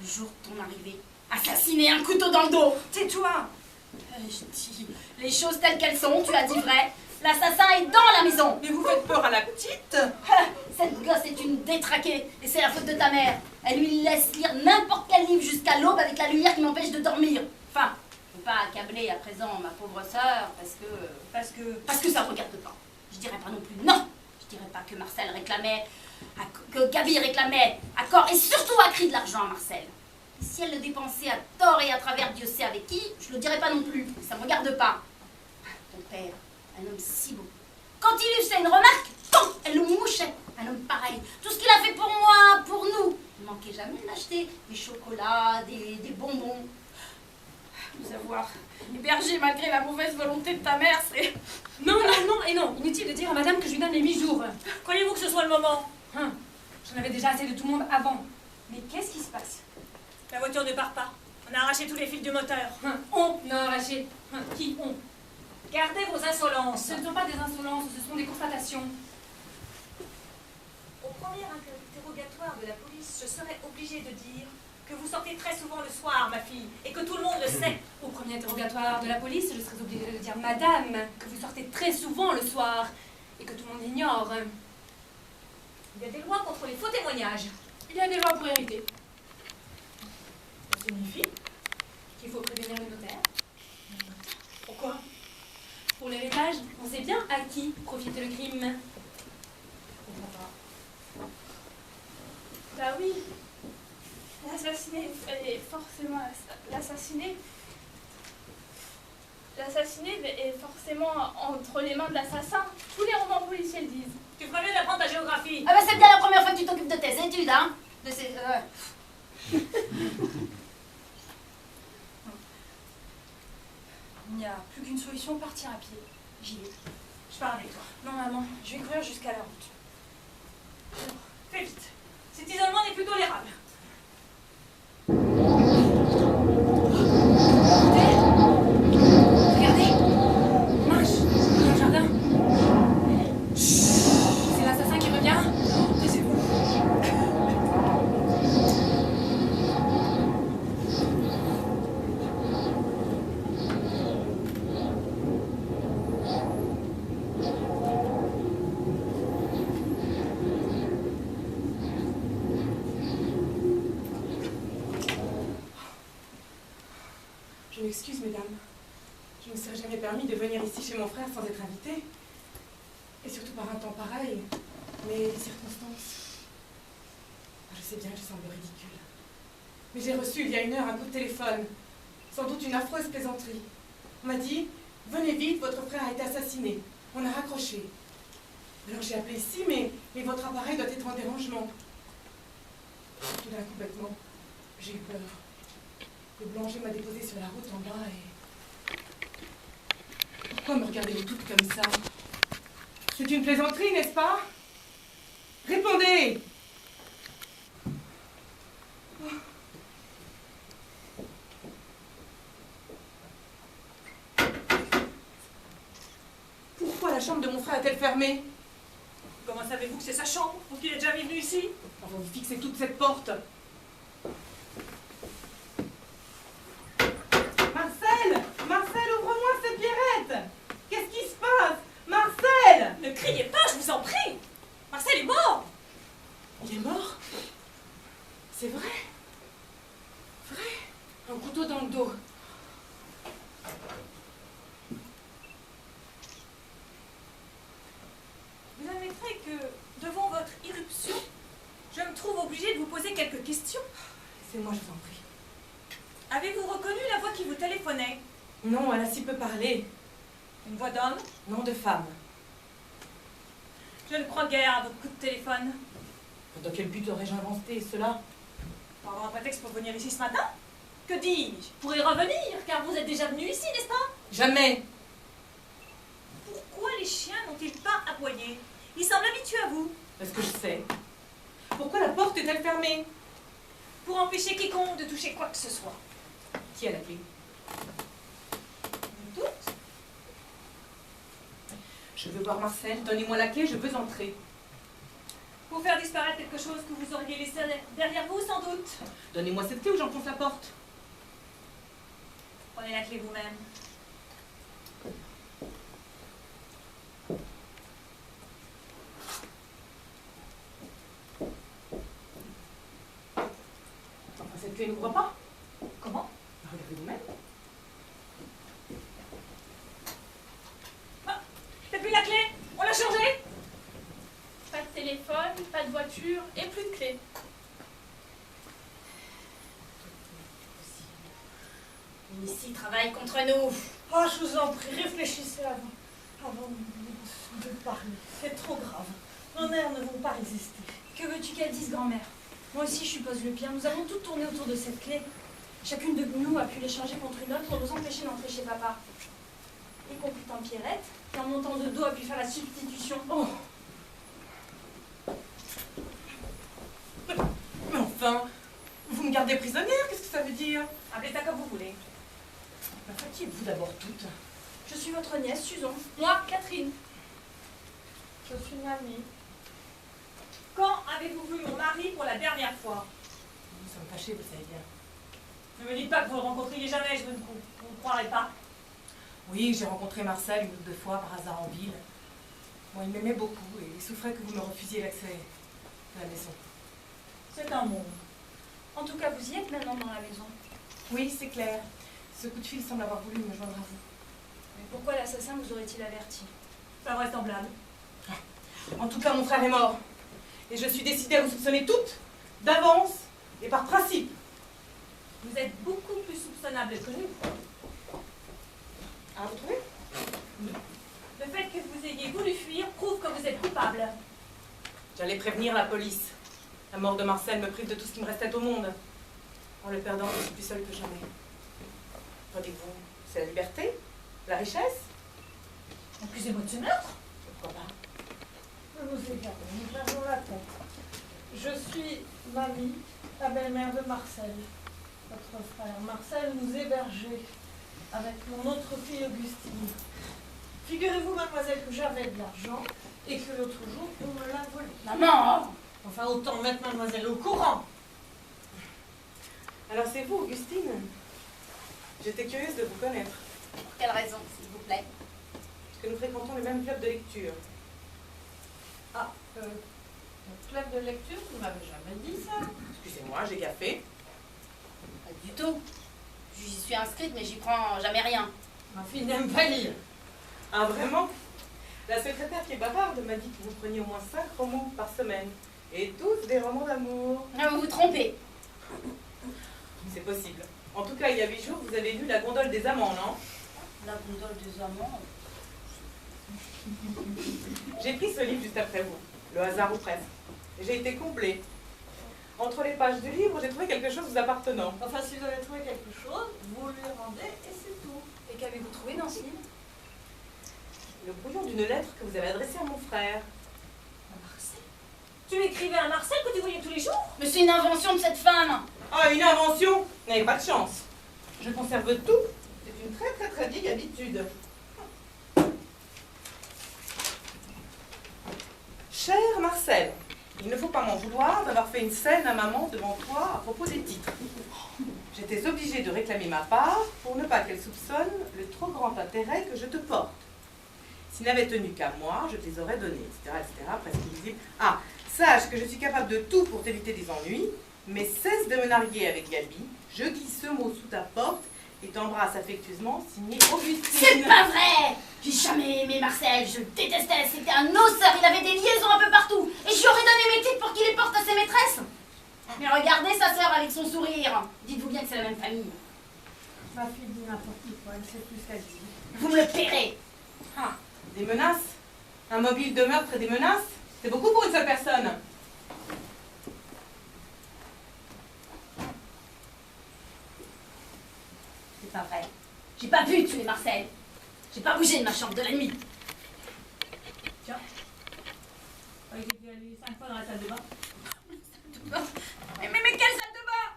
Le jour de ton arrivée, assassiner un couteau dans le dos. Tais-toi. Je dis les choses telles qu'elles sont, tu as dit vrai. L'assassin est dans la maison. mais vous faites peur à la petite? Cette gosse est une détraquée et c'est la faute de ta mère. Elle lui laisse lire n'importe quel livre jusqu'à l'aube avec la lumière qui m'empêche de dormir. Enfin, je ne peux pas accabler à présent ma pauvre sœur parce que ça ne regarde pas. Je dirais pas non plus non. Je dirais pas que Marcel réclamait, que Gabi réclamait à corps et surtout à cri de l'argent à Marcel. Et si elle le dépensait à tort et à travers Dieu sait avec qui, je le dirais pas non plus. Ça me regarde pas. Ton père, un homme si beau, Quand il lui faisait une remarque, pam, elle le mouchait. Un homme pareil. Tout ce qu'il a fait pour moi, pour nous. Il ne manquait jamais d'acheter des chocolats, des bonbons. Nous avoir hébergé malgré la mauvaise volonté de ta mère, c'est... Non, non, non, et non. Inutile de dire à madame que je lui donne les 8 jours. Croyez-vous que ce soit le moment? Hein, j'en avais déjà assez de tout le monde avant. Mais qu'est-ce qui se passe? La voiture ne part pas. On a arraché tous les fils du moteur. Hein, on a arraché. Hein, qui on? Gardez vos insolences. Ce ne sont pas des insolences, ce sont des constatations. Au premier interrogatoire de la police, je serai obligée de dire que vous sortez très souvent le soir, ma fille, et que tout le monde le sait. Au premier interrogatoire de la police, je serais obligée de dire, madame, que vous sortez très souvent le soir et que tout le monde l'ignore. Il y a des lois contre les faux témoignages. Il y a des lois pour hériter. Ça signifie qu'il faut prévenir le notaire. Pourquoi? Pour l'héritage, on sait bien à qui profite le crime. Je comprends pas. Bah oui. L'assassiné est forcément l'assassiné. L'assassiné est forcément entre les mains de l'assassin. Tous les romans policiers le disent. Tu ferais mieux d'apprendre ta géographie. Ah bah c'est bien la première fois que tu t'occupes de tes études, hein. De ces, Il n'y a plus qu'une solution, partir à pied. J'y vais. Je pars avec toi. Non maman, je vais courir jusqu'à la route. Fais vite. Cet isolement n'est plus tolérable. Regardez, on marche dans le jardin. Chut, c'est l'assassin qui revient. Taisez-vous. Je m'excuse, mesdames. Je ne me serais jamais permis de venir ici chez mon frère sans être invitée. Et surtout par un temps pareil. Mais les circonstances... Je sais bien que je semble ridicule. Mais j'ai reçu il y a 1 heure un coup de téléphone. Sans doute une affreuse plaisanterie. On m'a dit, venez vite, votre frère a été assassiné. On a raccroché. Alors j'ai appelé ici, mais votre appareil doit être en dérangement. Tout d'un coup, bêtement, j'ai eu peur. Le boulanger m'a déposé sur la route en bas et... Pourquoi me regardez-vous toutes comme ça? C'est une plaisanterie, n'est-ce pas? Répondez! Pourquoi la chambre de mon frère est-elle fermée? Comment savez-vous que c'est sa chambre? Ou qu'il est déjà venu ici? Enfin, vous fixez toute cette porte. Marcel! Marcel, ouvre-moi, c'est Pierrette! Qu'est-ce qui se passe? Marcel! Ne criez pas, je vous en prie! Marcel est mort! Il est mort? C'est vrai? Vrai? Un couteau dans le dos. Vous admettrez que, devant votre irruption, je me trouve obligée de vous poser quelques questions. C'est moi, je vous en prie. Avez-vous reconnu la voix qui vous téléphonait? Non, elle a si peu parlé. Une voix d'homme? Non, de femme. Je ne crois guère à votre coup de téléphone. Dans quel but aurais-je inventé cela? Pour avoir un prétexte pour venir ici ce matin? Que dis-je? Vous pourrez revenir, car vous êtes déjà venu ici, n'est-ce pas? Jamais! Pourquoi les chiens n'ont-ils pas aboyé? Ils semblent habitués à vous. Parce que je sais. Pourquoi la porte est-elle fermée? Pour empêcher quiconque de toucher quoi que ce soit. Qui a la clé? Vous doute? Je veux voir Marcel. Donnez-moi la clé, je veux entrer. Pour faire disparaître quelque chose que vous auriez laissé derrière vous, sans doute. Donnez-moi cette clé ou j'enfonce la porte. Prenez la clé vous-même. Enfin, cette clé n'ouvre pas. Comment? Regardez vous-même. Ah, t'as plus la clé? On l'a changée? Pas de téléphone, pas de voiture et plus de clé. Ici, travaille contre nous. Oh, je vous en prie, réfléchissez avant. avant de parler. C'est trop grave. Nos nerfs ne vont pas résister. Que veux-tu qu'elle dise, grand-mère? Moi aussi, je suppose le pire. Nous avons toutes tourné autour de cette clé. Chacune de nous a pu l'échanger contre une autre pour nous empêcher d'entrer chez papa. Y compris tant Pierrette, qui en montant de dos a pu faire la substitution. Oh. Mais enfin, vous me gardez prisonnière, qu'est-ce que ça veut dire? Appelez ça comme vous voulez. Qui êtes-vous d'abord toutes? Je suis votre nièce, Susan. Moi, Catherine. Je suis mamie. Quand avez-vous vu mon mari pour la dernière fois? Nous sommes fâchés, vous savez bien. Ne me dites pas que vous le rencontriez jamais, je ne vous croirais pas. Oui, j'ai rencontré Marcel une ou deux fois par hasard en ville. Moi, il m'aimait beaucoup et il souffrait que vous me refusiez l'accès à la maison. C'est un monde. En tout cas, vous y êtes maintenant dans la maison. Oui, c'est clair. Ce coup de fil semble avoir voulu me joindre à vous. Mais pourquoi l'assassin vous aurait-il averti? C'est vraisemblable. En tout cas, mon frère est mort. Et je suis décidée à vous soupçonner toutes, d'avance et par principe. Vous êtes beaucoup plus soupçonnable que nous. Ah, vous trouvez? Le fait que vous ayez voulu fuir prouve que vous êtes coupable. J'allais prévenir la police. La mort de Marcel me prive de tout ce qui me restait au monde. En le perdant, je suis plus seule que jamais. Qu'en dites-vous? C'est la liberté? La richesse? Accusez-moi de ce meurtre. Pourquoi pas? Ne nous égarons, nous perdons la tête. Je suis mamie, la belle-mère de Marcel. Votre frère Marcel nous hébergeait avec mon autre fille Augustine. Figurez-vous, mademoiselle, que j'avais de l'argent et que l'autre jour, on me l'a volé. Maman! Enfin, autant mettre mademoiselle au courant. Alors c'est vous, Augustine? J'étais curieuse de vous connaître. Pour quelle raison, s'il vous plaît? Parce que nous fréquentons le même club de lecture. Le club de lecture, vous ne m'avez jamais dit ça. Excusez-moi, j'ai gaffé. Pas du tout. J'y suis inscrite, mais j'y prends jamais rien. Ma fille n'aime pas lire. Ah, vraiment? La secrétaire qui est bavarde m'a dit que vous preniez au moins 5 romans par semaine. Et tous des romans d'amour. Ah, vous vous trompez. C'est possible. En tout cas, il y a 8 jours, vous avez lu La Gondole des Amants, non? La gondole des amants. J'ai pris ce livre juste après vous. Le hasard ou presque. Et j'ai été comblée. Entre les pages du livre, j'ai trouvé quelque chose vous appartenant. Enfin, si vous avez trouvé quelque chose, vous lui rendez et c'est tout. Et qu'avez-vous trouvé dans ce livre? Le brouillon d'une lettre que vous avez adressée à mon frère. Marcel? Tu écrivais à Marcel que tu voyais tous les jours? Mais c'est une invention de cette femme. Ah, une invention! Vous n'avez pas de chance. Je conserve tout. C'est une très vieille habitude. Cher Marcel, il ne faut pas m'en vouloir d'avoir fait une scène à maman devant toi à propos des titres. J'étais obligée de réclamer ma part pour ne pas qu'elle soupçonne le trop grand intérêt que je te porte. S'il n'avait tenu qu'à moi, je te les aurais donnés, etc., presque illisible. Ah, sache que je suis capable de tout pour t'éviter des ennuis, mais cesse de me narguer avec Gabi, je glisse ce mot sous ta porte et t'embrasse affectueusement, signé Augustine. C'est pas vrai! J'ai jamais aimé Marcel, je le détestais, c'était un osseur, il avait des liaisons un peu partout, et je lui aurais donné mes titres pour qu'il les porte à ses maîtresses. Mais regardez sa sœur avec son sourire, dites-vous bien que c'est la même famille. Ma fille dit n'importe quoi, elle sait plus ce qu'elle dit. Vous me le paierez. Ah, des menaces? Un mobile de meurtre et des menaces? C'est beaucoup pour une seule personne. C'est pas vrai. J'ai pas pu tuer Marcel. J'ai pas bougé de ma chambre de la nuit. Tiens. Il était allé 5 fois dans la salle de bain. Mais quelle salle de bain!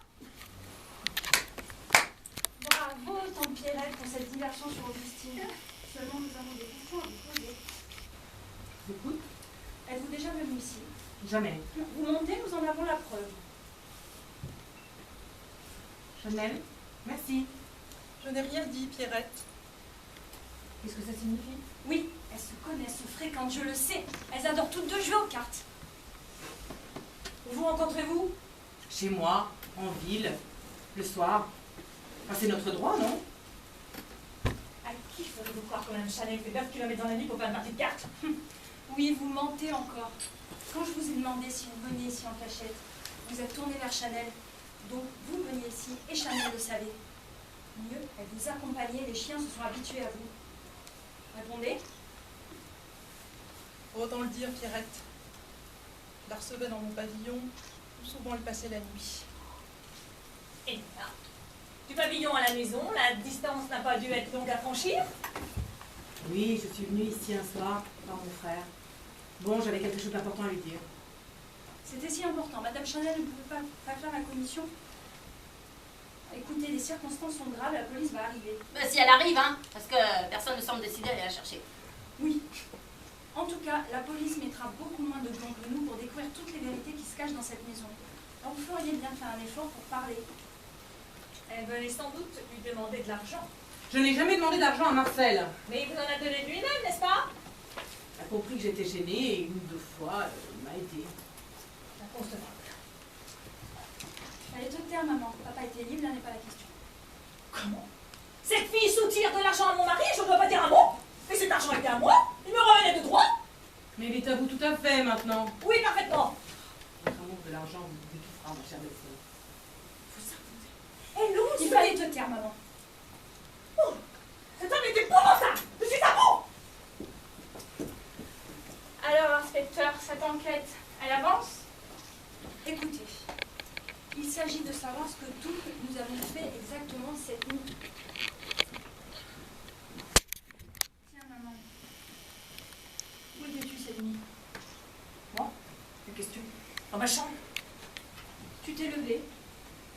Bravo, tante Pierrette, pour cette diversion sur Augustine. Seulement, nous avons des questions à vous poser. J'écoute. Êtes-vous déjà venu ici? Jamais. Vous montez, nous en avons la preuve. Chanel, merci. Je n'ai rien dit, Pierrette. Qu'est-ce que ça signifie? Oui, elles se connaissent, se fréquentent, je le sais. Elles adorent toutes deux jouer aux cartes. Où vous rencontrez-vous? Chez moi, en ville, le soir. Enfin, c'est notre droit, non? À qui ferez-vous croire qu'on a un Chanel fait 9 km dans la nuit pour faire une partie de cartes? Oui, vous mentez encore. Quand je vous ai demandé si vous veniez ici en cachette, vous êtes tourné vers Chanel. Donc, vous veniez ici et Chanel le savait. Mieux, elle vous accompagnait, les chiens se sont habitués à vous. Répondez. autant le dire, Pierrette. Je la recevais dans mon pavillon, où souvent elle passait la nuit. Et là, du pavillon à la maison, la distance n'a pas dû être longue à franchir? Oui, je suis venue ici un soir, voir mon frère. Bon, j'avais quelque chose d'important à lui dire. C'était si important. Madame Chanel ne pouvait pas faire la commission. Écoutez, les circonstances sont graves, la police va arriver. Bah, si elle arrive, hein, parce que personne ne semble décidé à aller la chercher. Oui. En tout cas, la police mettra beaucoup moins de temps que nous pour découvrir toutes les vérités qui se cachent dans cette maison. Alors vous feriez bien de faire un effort pour parler. Elle venait sans doute lui demander de l'argent. Je n'ai jamais demandé d'argent à Marcel. Mais il vous en a donné de lui-même, n'est-ce pas? Il a compris que j'étais gênée et une ou deux fois, il m'a aidé. Inconcevable. Allez, te taire, maman. Papa était libre, là n'est pas la question. Comment? Cette fille soutire de l'argent à mon mari, je ne dois pas dire un mot? Mais cet argent était à moi, il me revenait de droit. Mais il est à vous tout à fait maintenant. Oui, parfaitement. Votre amour de l'argent vous étouffera, ma chère belle-sœur. Elle ose. Il fallait te taire, maman. Oh, cet homme est épouvantable. Je suis à bout. Alors, inspecteur, cette enquête, elle avance? Écoutez, il s'agit de savoir ce que tout nous avons fait exactement cette nuit. Tiens, maman. Où étais-tu cette nuit? Moi? Quelle question? Dans ma chambre? Tu t'es levée?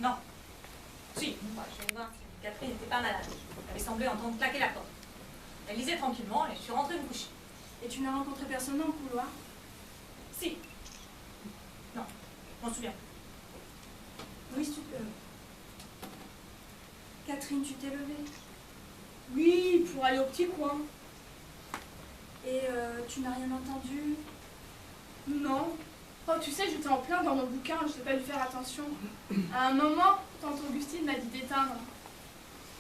Non. Si, moi, j'ai voir si Catherine n'était pas malade. Elle avait semblé entendre claquer la porte. Elle lisait tranquillement et je suis rentrée me coucher. Et tu n'as rencontré personne dans le couloir? Si. Non, je m'en souviens. Louise, Catherine, tu t'es levée? Oui, pour aller au petit coin. Et tu n'as rien entendu? Non. Oh, tu sais, j'étais en plein dans mon bouquin, je n'ai pas dû faire attention. À un moment, tante Augustine m'a dit d'éteindre.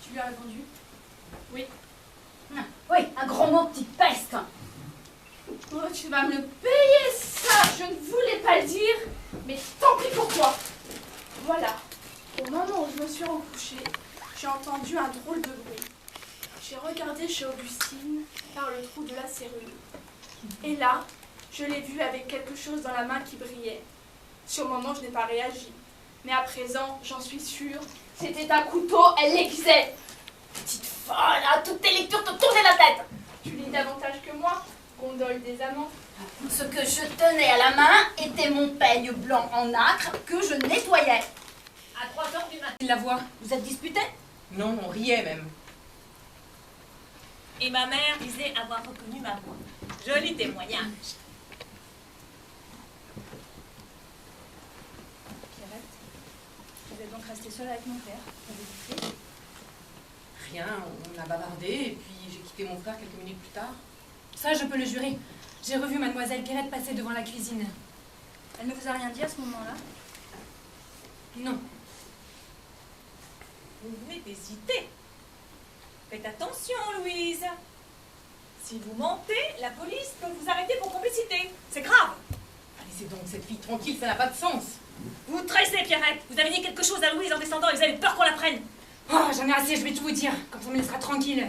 Tu lui as répondu? Oui. Oui, un grand mot, petite peste. Oh, tu vas me le payer, ça! Je ne voulais pas le dire, mais tant pis pour toi. Voilà. Au moment où je me suis recouchée, j'ai entendu un drôle de bruit. J'ai regardé chez Augustine par le trou de la serrure. Et là, je l'ai vue avec quelque chose dans la main qui brillait. Sur le moment, je n'ai pas réagi. Mais à présent, j'en suis sûre, c'était un couteau, elle l'aiguisait. Petite folle, hein, toutes tes lectures te tournaient la tête. Tu lis davantage que moi, gondole des amants. Ce que je tenais à la main était mon peigne blanc en nacre que je nettoyais. À 3h du matin. Il la voit. Vous êtes disputés? Non, on riait même. Et ma mère disait avoir reconnu ma voix. Joli témoignage. Pierrette, tu vas donc rester seule avec mon père. T'avais dit? Rien, on a bavardé et puis j'ai quitté mon frère quelques minutes plus tard. Ça, je peux le jurer. J'ai revu mademoiselle Pierrette passer devant la cuisine. Elle ne vous a rien dit à ce moment-là? Non. Vous venez d'hésiter. Faites attention, Louise. Si vous mentez, la police peut vous arrêter pour complicité. C'est grave. Laissez donc cette fille tranquille, ça n'a pas de sens. Vous tressez, Pierrette. Vous avez dit quelque chose à Louise en descendant et vous avez peur qu'on la prenne. Oh, j'en ai assez, je vais tout vous dire. Comme ça, on me laissera tranquille.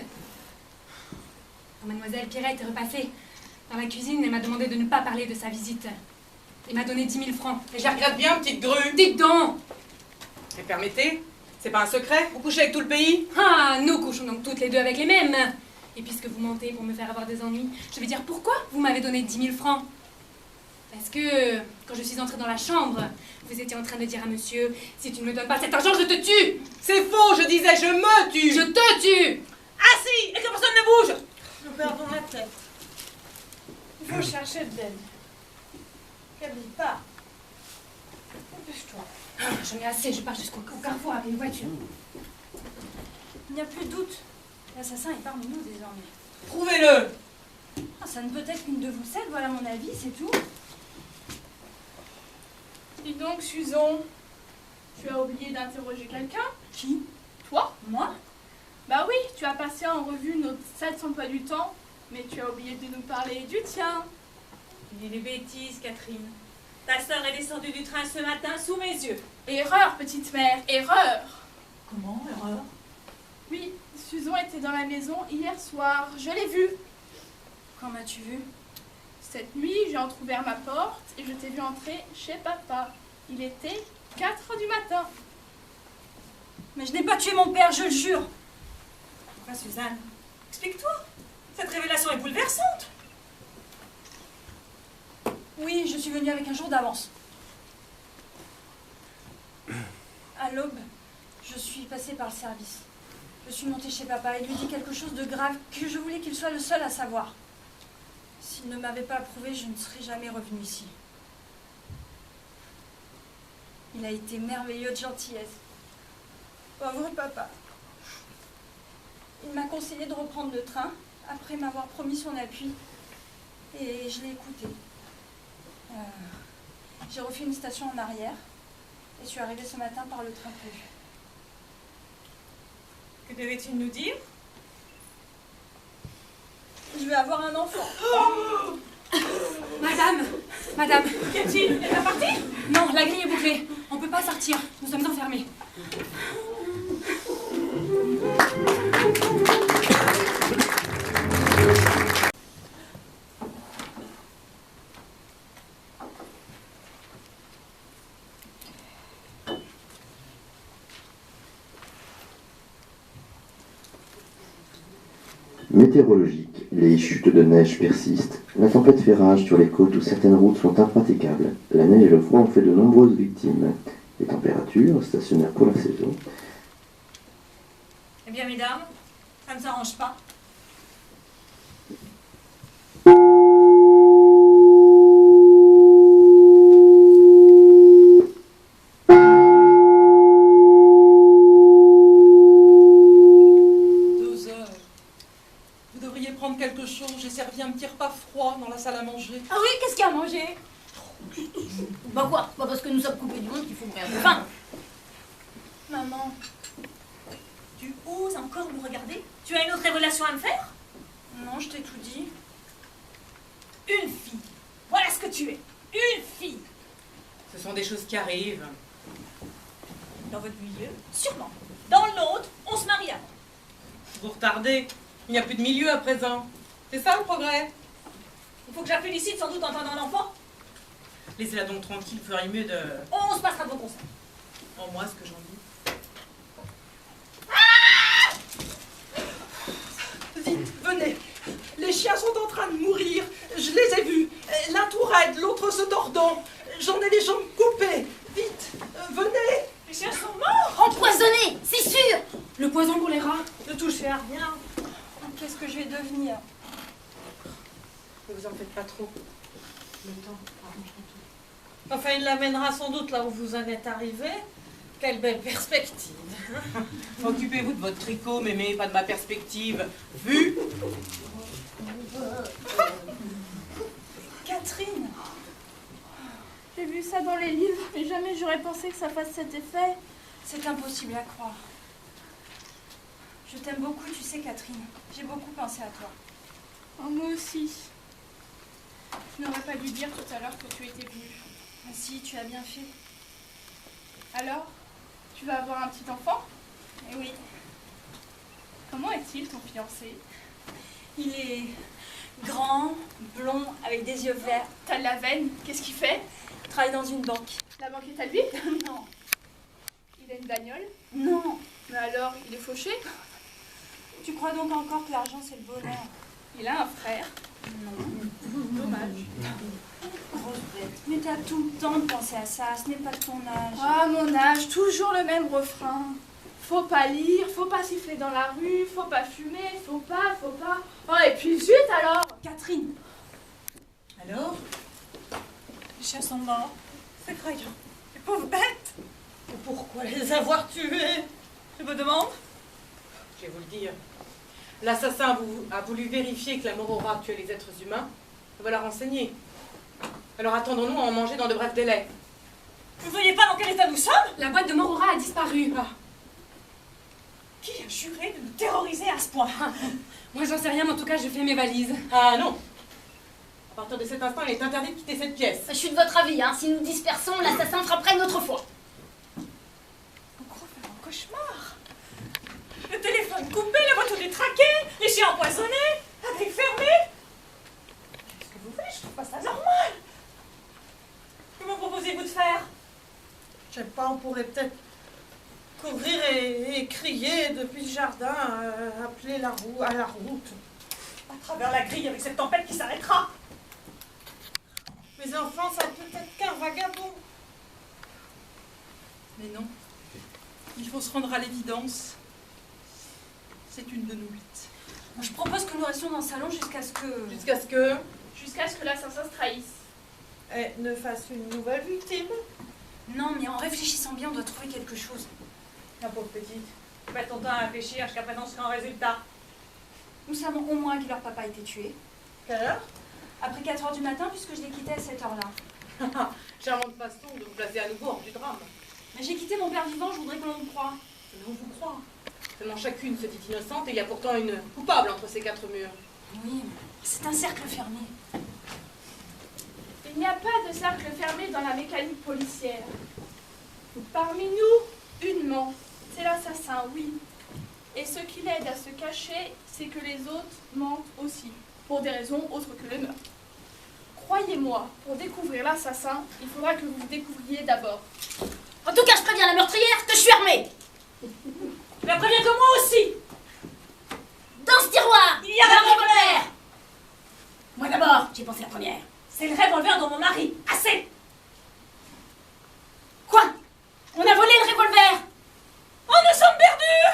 Quand mademoiselle Pierrette est repassée dans la cuisine, elle m'a demandé de ne pas parler de sa visite. Elle m'a donné 10 000 francs. Et je la regrette bien, petite grue. Dites donc! Et permettez, c'est pas un secret? Vous couchez avec tout le pays? Ah, nous couchons donc toutes les deux avec les mêmes. Et puisque vous mentez pour me faire avoir des ennuis, je vais dire pourquoi vous m'avez donné 10 000 francs. Parce que, quand je suis entrée dans la chambre, vous étiez en train de dire à monsieur, si tu ne me donnes pas cet argent, je te tue! C'est faux, je disais, je me tue! Je te tue! Ah si, et que personne ne bouge. Je perds dans la tête. Il faut chercher Ben. Qu'elle vit pas. Dépêche-toi. Ah, j'en ai assez, je pars jusqu'au carrefour avec une voiture. Il n'y a plus de doute. L'assassin est parmi nous désormais. Prouvez-le! Ah, ça ne peut être qu'une de vous sept, voilà mon avis, c'est tout. Dis donc, Susan, tu as oublié d'interroger quelqu'un? Qui? Toi? Moi? Bah oui, tu as passé en revue notre 7 emploi du temps, mais tu as oublié de nous parler du tien. Il dit des bêtises, Catherine. Ta sœur est descendue du train ce matin sous mes yeux. Erreur, petite mère, erreur. Comment, erreur? Oui, Susan était dans la maison hier soir, je l'ai vue. Quand m'as-tu vu? Cette nuit, j'ai entrouvert ma porte et je t'ai vu entrer chez papa. Il était 4 heures du matin. Mais je n'ai pas tué mon père, je le jure. Pourquoi, Suzanne? Explique-toi. Cette révélation est bouleversante. Oui, je suis venue avec un jour d'avance. À l'aube, je suis passée par le service. Je suis montée chez papa et lui dit quelque chose de grave que je voulais qu'il soit le seul à savoir. S'il ne m'avait pas approuvé, je ne serais jamais revenue ici. Il a été merveilleux de gentillesse. Pauvre papa. Il m'a conseillé de reprendre le train après m'avoir promis son appui. Et je l'ai écouté. J'ai refait une station en arrière et je suis arrivée ce matin par le train prévu. Que devais-tu nous dire? Je vais avoir un enfant. Madame, Qu'y a-t-il? Elle est pas partie? non, la grille est bouclée. On ne peut pas sortir. Nous sommes enfermés. Météorologique, les chutes de neige persistent, la tempête fait rage sur les côtes où certaines routes sont impraticables, la neige et le froid ont fait de nombreuses victimes. Les températures, stationnaires pour la saison, Eh bien, mesdames, ça ne s'arrange pas. Vous devriez prendre quelque chose. J'ai servi un petit repas froid dans la salle à manger. Ah oui, qu'est-ce qu'il y a à manger? Bah quoi? Pas parce que nous sommes coupés du monde qu'il faut mourir de faim. Maman, Tu oses encore nous regarder? Tu as une autre révélation à me faire? non, je t'ai tout dit. Une fille. Voilà ce que tu es. Une fille. Ce sont des choses qui arrivent. Dans votre milieu, sûrement. Dans le nôtre, on se marie avant. Vous retardez. Il n'y a plus de milieu à présent. C'est ça le progrès. Il faut que je la félicite sans doute en entendant un enfant. Laissez-la donc tranquille, vous feriez mieux de... On se passera de vos conseils. En moi, ce que j'en dis. Vite, venez. Les chiens sont en train de mourir. Je les ai vus. L'un tout raide, l'autre se tordant. J'en ai les jambes coupées. Vite, venez. Les chiens sont morts. Empoisonné, c'est sûr. Le poison pour les rats. Ne touchez à rien. Qu'est-ce que je vais devenir? Ne vous en faites pas trop. Le temps arrangera tout. Enfin, il l'amènera sans doute là où vous en êtes arrivé. Quelle belle perspective. Occupez-vous de votre tricot, mémé, pas de ma perspective. Vu? Catherine! J'ai vu ça dans les livres, mais jamais j'aurais pensé que ça fasse cet effet. C'est impossible à croire. Je t'aime beaucoup, tu sais, Catherine. J'ai beaucoup pensé à toi. Oh, moi aussi. Je n'aurais pas dû dire tout à l'heure que tu étais venue. Ah, si, tu as bien fait. Alors, tu vas avoir un petit enfant? Eh oui, Comment est-il, ton fiancé? il est grand, blond, avec des yeux verts. T'as de la veine, qu'est-ce qu'il fait? Il travaille dans une banque. La banque est à lui? Non. Il a une bagnole? Non. Mais alors, il est fauché? Tu crois donc encore que l'argent, c'est le bonheur? Il a un frère? Dommage. Grosse bête. Mais t'as tout le temps de penser à ça, ce n'est pas de ton âge. Ah, mon âge, toujours le même refrain. Faut pas lire, faut pas siffler dans la rue, faut pas fumer, faut pas. Oh, et puis zut alors! Catherine! Alors? Les chiens sont morts. C'est croyant. Les pauvres bêtes. Et pourquoi les avoir tués? Je me demande. Je vais vous le dire. L'assassin a voulu vérifier que la mort aura tué les êtres humains. On va la renseigner. Alors attendons-nous à en manger dans de brefs délais. Vous ne voyez pas dans quel état nous sommes? La boîte de Morora a disparu. Qui a juré de nous terroriser à ce point? Moi, j'en sais rien, mais en tout cas, je fais mes valises. Ah non! À partir de cet instant, il est interdit de quitter cette pièce. Je suis de votre avis, hein. Si nous dispersons, l'assassin frapperait une autre fois. On croit faire un cauchemar. Le téléphone coupé, la voiture détraquée, les chiens empoisonnés, la grille fermée. Qu'est-ce que vous voulez? Je trouve pas pas, on pourrait peut-être courir et crier depuis le jardin, appeler à la route. À travers la grille avec cette tempête qui s'arrêtera. Mes enfants, ça peut être qu'un vagabond. Mais non, il faut se rendre à l'évidence. C'est une de nous 8. Moi, je propose que nous restions dans le salon jusqu'à ce que... Jusqu'à ce que... Jusqu'à ce que l'assassin se trahisse. Et ne fasse une nouvelle victime. Non, mais en réfléchissant bien, on doit trouver quelque chose. La pauvre petite. Tu passes ton temps à réfléchir jusqu'à présent ce sera un résultat. Nous savons au moins que leur papa a été tué. Quelle heure? Après 4 h du matin, puisque je l'ai quitté à cette heure-là. Charmante façon de vous placer à nouveau hors du drame. Mais j'ai quitté mon père vivant, je voudrais que l'on me croie. Mais on vous croit. Seulement chacune se dit innocente et il y a pourtant une coupable entre ces 4 murs. Oui, c'est un cercle fermé. Il n'y a pas de cercle fermé dans la mécanique policière. Parmi nous, une ment. C'est l'assassin, oui. Et ce qui l'aide à se cacher, c'est que les autres mentent aussi, pour des raisons autres que le meurtre. Croyez-moi, pour découvrir l'assassin, il faudra que vous vous découvriez d'abord. En tout cas, je préviens la meurtrière que je suis armée. Tu la préviens que moi aussi. Dans ce tiroir, Il y a un revolver. Moi d'abord, j'ai pensé la première. C'est le revolver de mon mari. Assez. Quoi? On a volé le revolver? Oh, nous sommes perdus.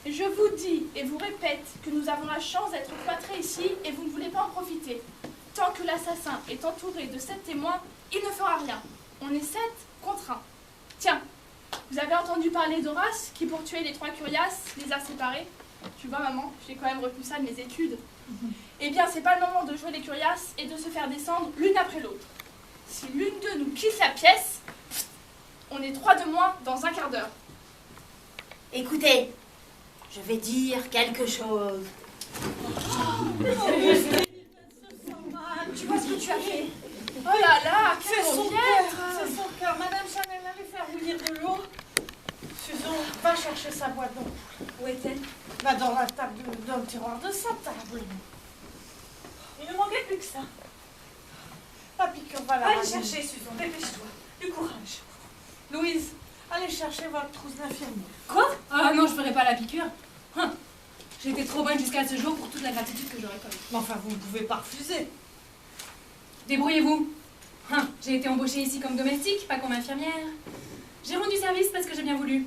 Je vous dis et vous répète que nous avons la chance d'être cloîtrés ici et vous ne voulez pas en profiter. Tant que l'assassin est entouré de 7 témoins, il ne fera rien. On est 7 contre 1. Tiens, vous avez entendu parler d'Horace qui, pour tuer les 3 curiaces, les a séparés? Tu vois, maman, j'ai quand même retenu ça de mes études. Eh bien, c'est pas le moment de jouer les curiaces et de se faire descendre l'une après l'autre. Si l'une d'eux nous quitte la pièce, on est 3 de moins dans un quart d'heure. Écoutez, je vais dire quelque chose. Tu vois ce que tu as fait? Oh là là, C'est quel son piètre! cœur, c'est son cœur. Madame Chanel allait faire bouillir de l'eau. Susan, va chercher sa boîte d'eau. Où est-elle? Va dans la table, dans le tiroir de sa table. Il ne manquait plus que ça. La piqûre va la Allez ramener. chercher, Susan, dépêche-toi. Du courage. Louise, allez chercher votre trousse d'infirmière. Quoi? Ah non, je ferai pas la piqûre. Hein. J'ai été trop bonne jusqu'à ce jour pour toute la gratitude que j'aurais commise. Mais enfin, vous ne pouvez pas refuser. Débrouillez-vous. Hein. J'ai été embauchée ici comme domestique, pas comme infirmière. J'ai rendu service parce que j'ai bien voulu.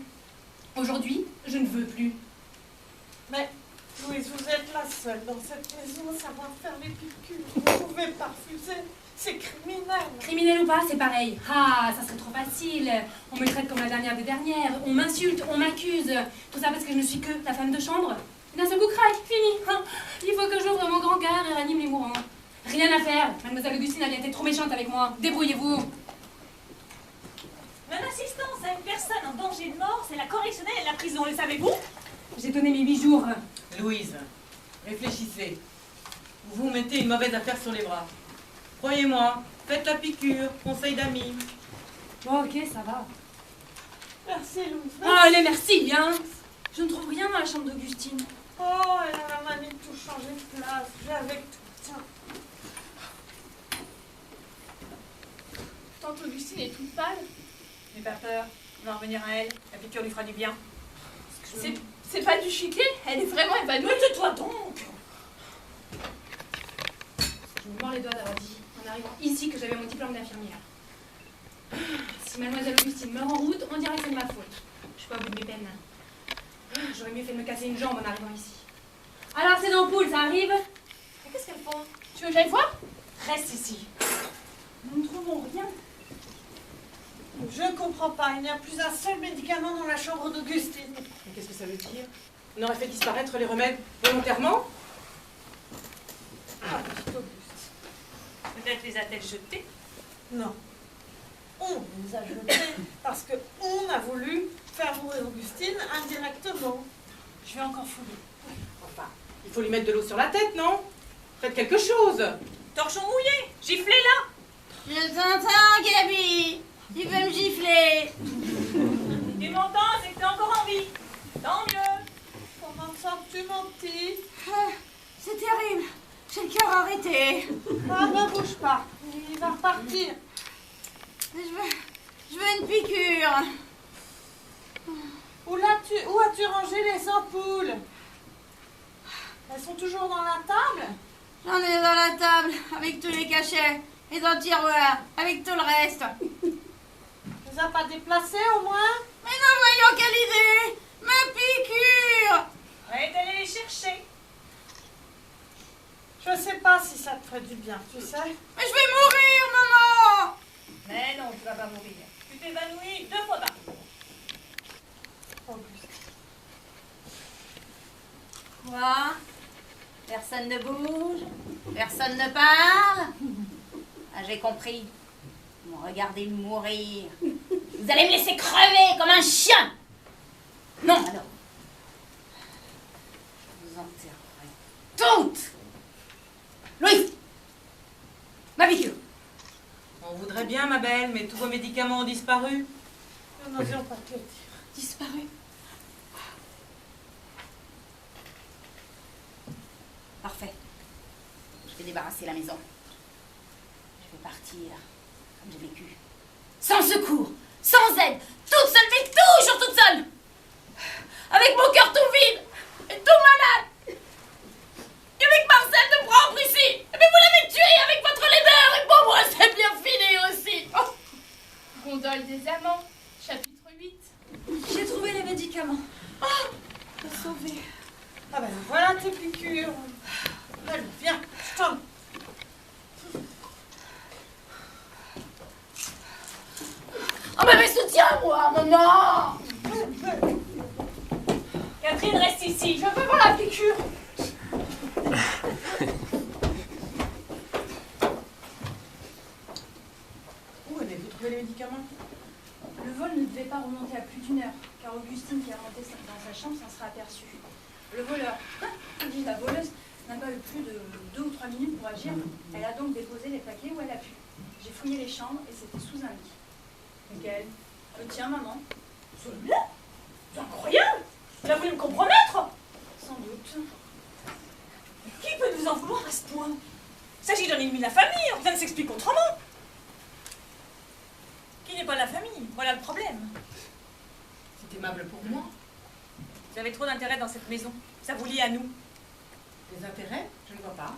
Aujourd'hui, je ne veux plus. Mais, Louise, vous êtes la seule dans cette maison à savoir faire les piqûres. Vous ne pouvez pas refuser. C'est criminel. Criminel ou pas, c'est pareil. Ah, ça serait trop facile. On me traite comme la dernière des dernières. On m'insulte, on m'accuse. Tout ça parce que je ne suis que la femme de chambre. D'un seul coup, crac, fini. Hein. Il faut que j'ouvre mon grand cœur et ranime les mourants. Rien à faire. Mademoiselle Augustine a bien été trop méchante avec moi. Débrouillez-vous. Non-assistance à une personne en danger de mort, c'est la correctionnelle et la prison, le savez-vous? J'ai donné mes 8 jours. Louise, réfléchissez. Vous vous mettez une mauvaise affaire sur les bras. Croyez-moi, faites la piqûre, conseil d'amis. Bon, ok, ça va. Merci, Louise. Ah, allez, merci, hein. Je ne trouve rien dans la chambre d'Augustine. Oh, elle a la manie de tout changer de place. J'ai avec tout. Tiens. Tante Augustine est toute pâle. N'aie pas peur, on va revenir à elle. La piqûre lui fera du bien. C'est pas du chiquet, elle est vraiment évanouie. Mais tais-toi donc! Je me mords les doigts d'avoir dit, en arrivant ici, que j'avais mon diplôme d'infirmière. Si mademoiselle Augustine meurt en route, on dirait que c'est de ma faute. Je suis pas au bout de mes peines. J'aurais mieux fait de me casser une jambe en arrivant ici. Alors, ces ampoules, ça arrive? Mais qu'est-ce qu'elles font? Tu veux que j'aille voir? Reste ici. Nous ne trouvons rien. Je ne comprends pas. Il n'y a plus un seul médicament dans la chambre d'Augustine. Mais qu'est-ce que ça veut dire? On aurait fait disparaître les remèdes volontairement? Ah, petite Auguste. Peut-être les a-t-elle jetés? Non. On les a jetés parce qu'on a voulu faire mourir Augustine indirectement. Je vais encore fouiller. Enfin, il faut lui mettre de l'eau sur la tête, non? Faites quelque chose! Torchon mouillé! Giflez-la! Je t'entends, Gabi. Tu peux me gifler. Tu m'entends, c'est que t'es encore en vie. Tant mieux. Comment ça tu menti? C'est terrible. J'ai le cœur arrêté. Ah, ne bouge pas. Il va repartir. Je veux une piqûre. Où as-tu rangé les ampoules? Elles sont toujours dans la table? J'en ai dans la table, avec tous les cachets. Et dans le tiroir, avec tout le reste. Tu les as pas déplacées au moins? Mais non, voyons quelle idée. Ma piqûre. Ouais, d'aller les chercher. Je sais pas si ça te ferait du bien, tu sais. Mais je vais mourir, maman. Mais non, tu vas pas mourir. Tu t'évanouis 2 fois par jour. Auguste. Quoi? Personne ne bouge? Personne ne parle? Ah, j'ai compris. Vous me regardez mourir. Vous allez me laisser crever comme un chien. Non, alors. Je vous enterrerai toutes. Louis, ma piqûre. On voudrait bien, ma belle, mais tous vos médicaments ont disparu. Nous n'osions pas te le dire. Disparu. Parfait. Je vais débarrasser la maison. Je vais partir comme j'ai vécu. Sans secours, sans aide, toute seule, mais toujours toute seule. Avec mon cœur tout vide et tout malade. Et avec Marcel de prendre ici. Mais vous l'avez tué avec votre laideur et pour moi c'est bien fini aussi. Oh. Gondole des amants, chapitre 8. J'ai trouvé les médicaments. T'as sauvé. Ah ben voilà tes piqûres. Allez, viens, je t'en. Oh mais soutiens-moi, maman. Catherine, reste ici. Je veux voir la piqûre. Où avez-vous trouvé les médicaments? Le vol ne devait pas remonter à plus d'1 heure, car Augustine, qui est remontée dans sa chambre, s'en sera aperçue. Le voleur, dit la voleuse, n'a pas eu plus de 2 ou 3 minutes pour agir. Elle a donc déposé les paquets où elle a pu. J'ai fouillé les chambres et c'était sous un lit. Lequel? Le tien, maman? Celui-là? C'est incroyable! Tu as voulu me compromettre? Sans doute. Qui peut nous en vouloir à ce point? Il s'agit d'un ennemi de la famille, rien ne s'explique autrement. Qui n'est pas la famille? Voilà le problème. C'est aimable pour moi. Vous avez trop d'intérêt dans cette maison. Ça vous lie à nous. Des intérêts? Je ne vois pas.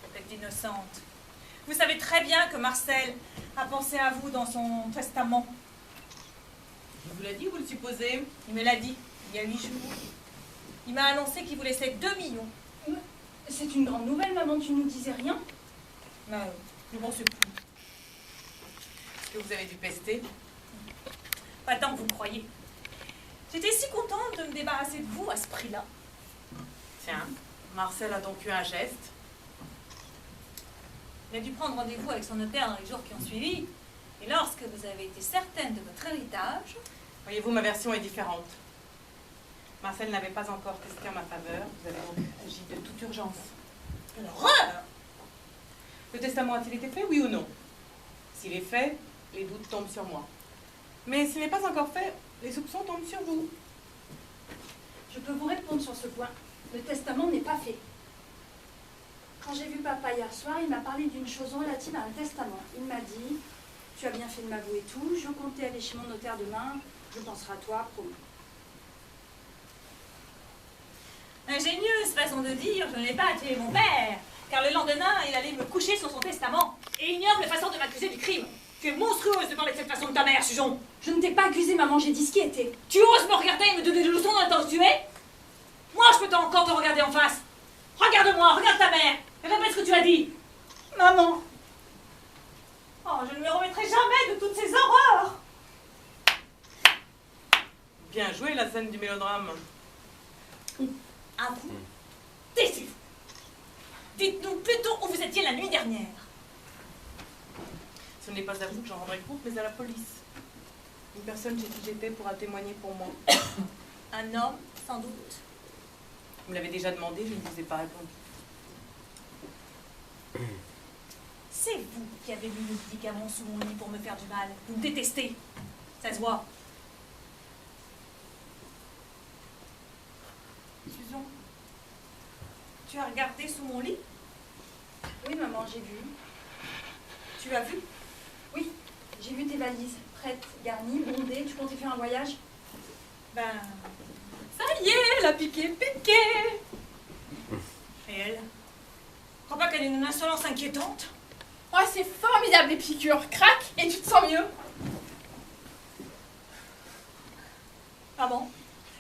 Vous êtes innocente. Vous savez très bien que Marcel a pensé à vous dans son testament. Il vous l'a dit ou vous le supposez? Il me l'a dit, il y a 8 jours. Il m'a annoncé qu'il vous laissait 2 millions. C'est une grande nouvelle, maman, tu ne nous disais rien. Mais bon, c'est plus. Est-ce que vous avez dû pester? Pas tant que vous croyez. J'étais si contente de me débarrasser de vous à ce prix-là. Tiens, Marcel a donc eu un geste. Il a dû prendre rendez-vous avec son notaire dans les jours qui ont suivi. Et lorsque vous avez été certaine de votre héritage... Voyez-vous, ma version est différente. Marcel n'avait pas encore testé en ma faveur. Vous avez donc agi de toute urgence. Quelle horreur! Le testament a-t-il été fait, oui ou non? S'il est fait, les doutes tombent sur moi. Mais s'il n'est pas encore fait, les soupçons tombent sur vous. Je peux vous répondre sur ce point. Le testament n'est pas fait. Quand j'ai vu papa hier soir, il m'a parlé d'une chose relative à un testament. Il m'a dit, tu as bien fait de m'avouer tout, je comptais aller chez mon notaire demain, je penserai à toi, promis. Ingénieuse façon de dire, je n'ai pas tué mon père, car le lendemain, il allait me coucher sur son testament, et ignore la façon de m'accuser du crime. Tu es monstrueuse de parler de cette façon de ta mère, Susan. Je ne t'ai pas accusé, maman, j'ai dit ce qui était. Tu oses me regarder et me donner des leçons dans le temps de tuer? Moi, je peux encore te regarder en face. Regarde-moi, regarde ta mère, et répète ce que tu as dit. Maman. Oh, je ne me remettrai jamais de toutes ces horreurs. Bien joué, la scène du mélodrame. À vous, taisez-vous. Dites-nous plutôt où vous étiez la nuit dernière. Ce n'est pas à vous que j'en rendrai compte, mais à la police. Une personne chez qui j'étais pourra témoigner pour moi. Un homme, sans doute. Vous me l'avez déjà demandé, je ne vous ai pas répondu. C'est vous qui avez mis le médicament sous mon lit pour me faire du mal. Vous me détestez. Ça se voit. Susan, tu as regardé sous mon lit? Oui, maman, j'ai vu. Tu as vu? Oui. J'ai vu tes valises, prêtes, garnies, bondées. Tu comptais faire un voyage? Ben, Ça y est, la piquée est piquée. et elle? Je crois pas qu'elle ait une insolence inquiétante. Oh, c'est formidable les piqûres. Crac et tu te sens mieux. Maman,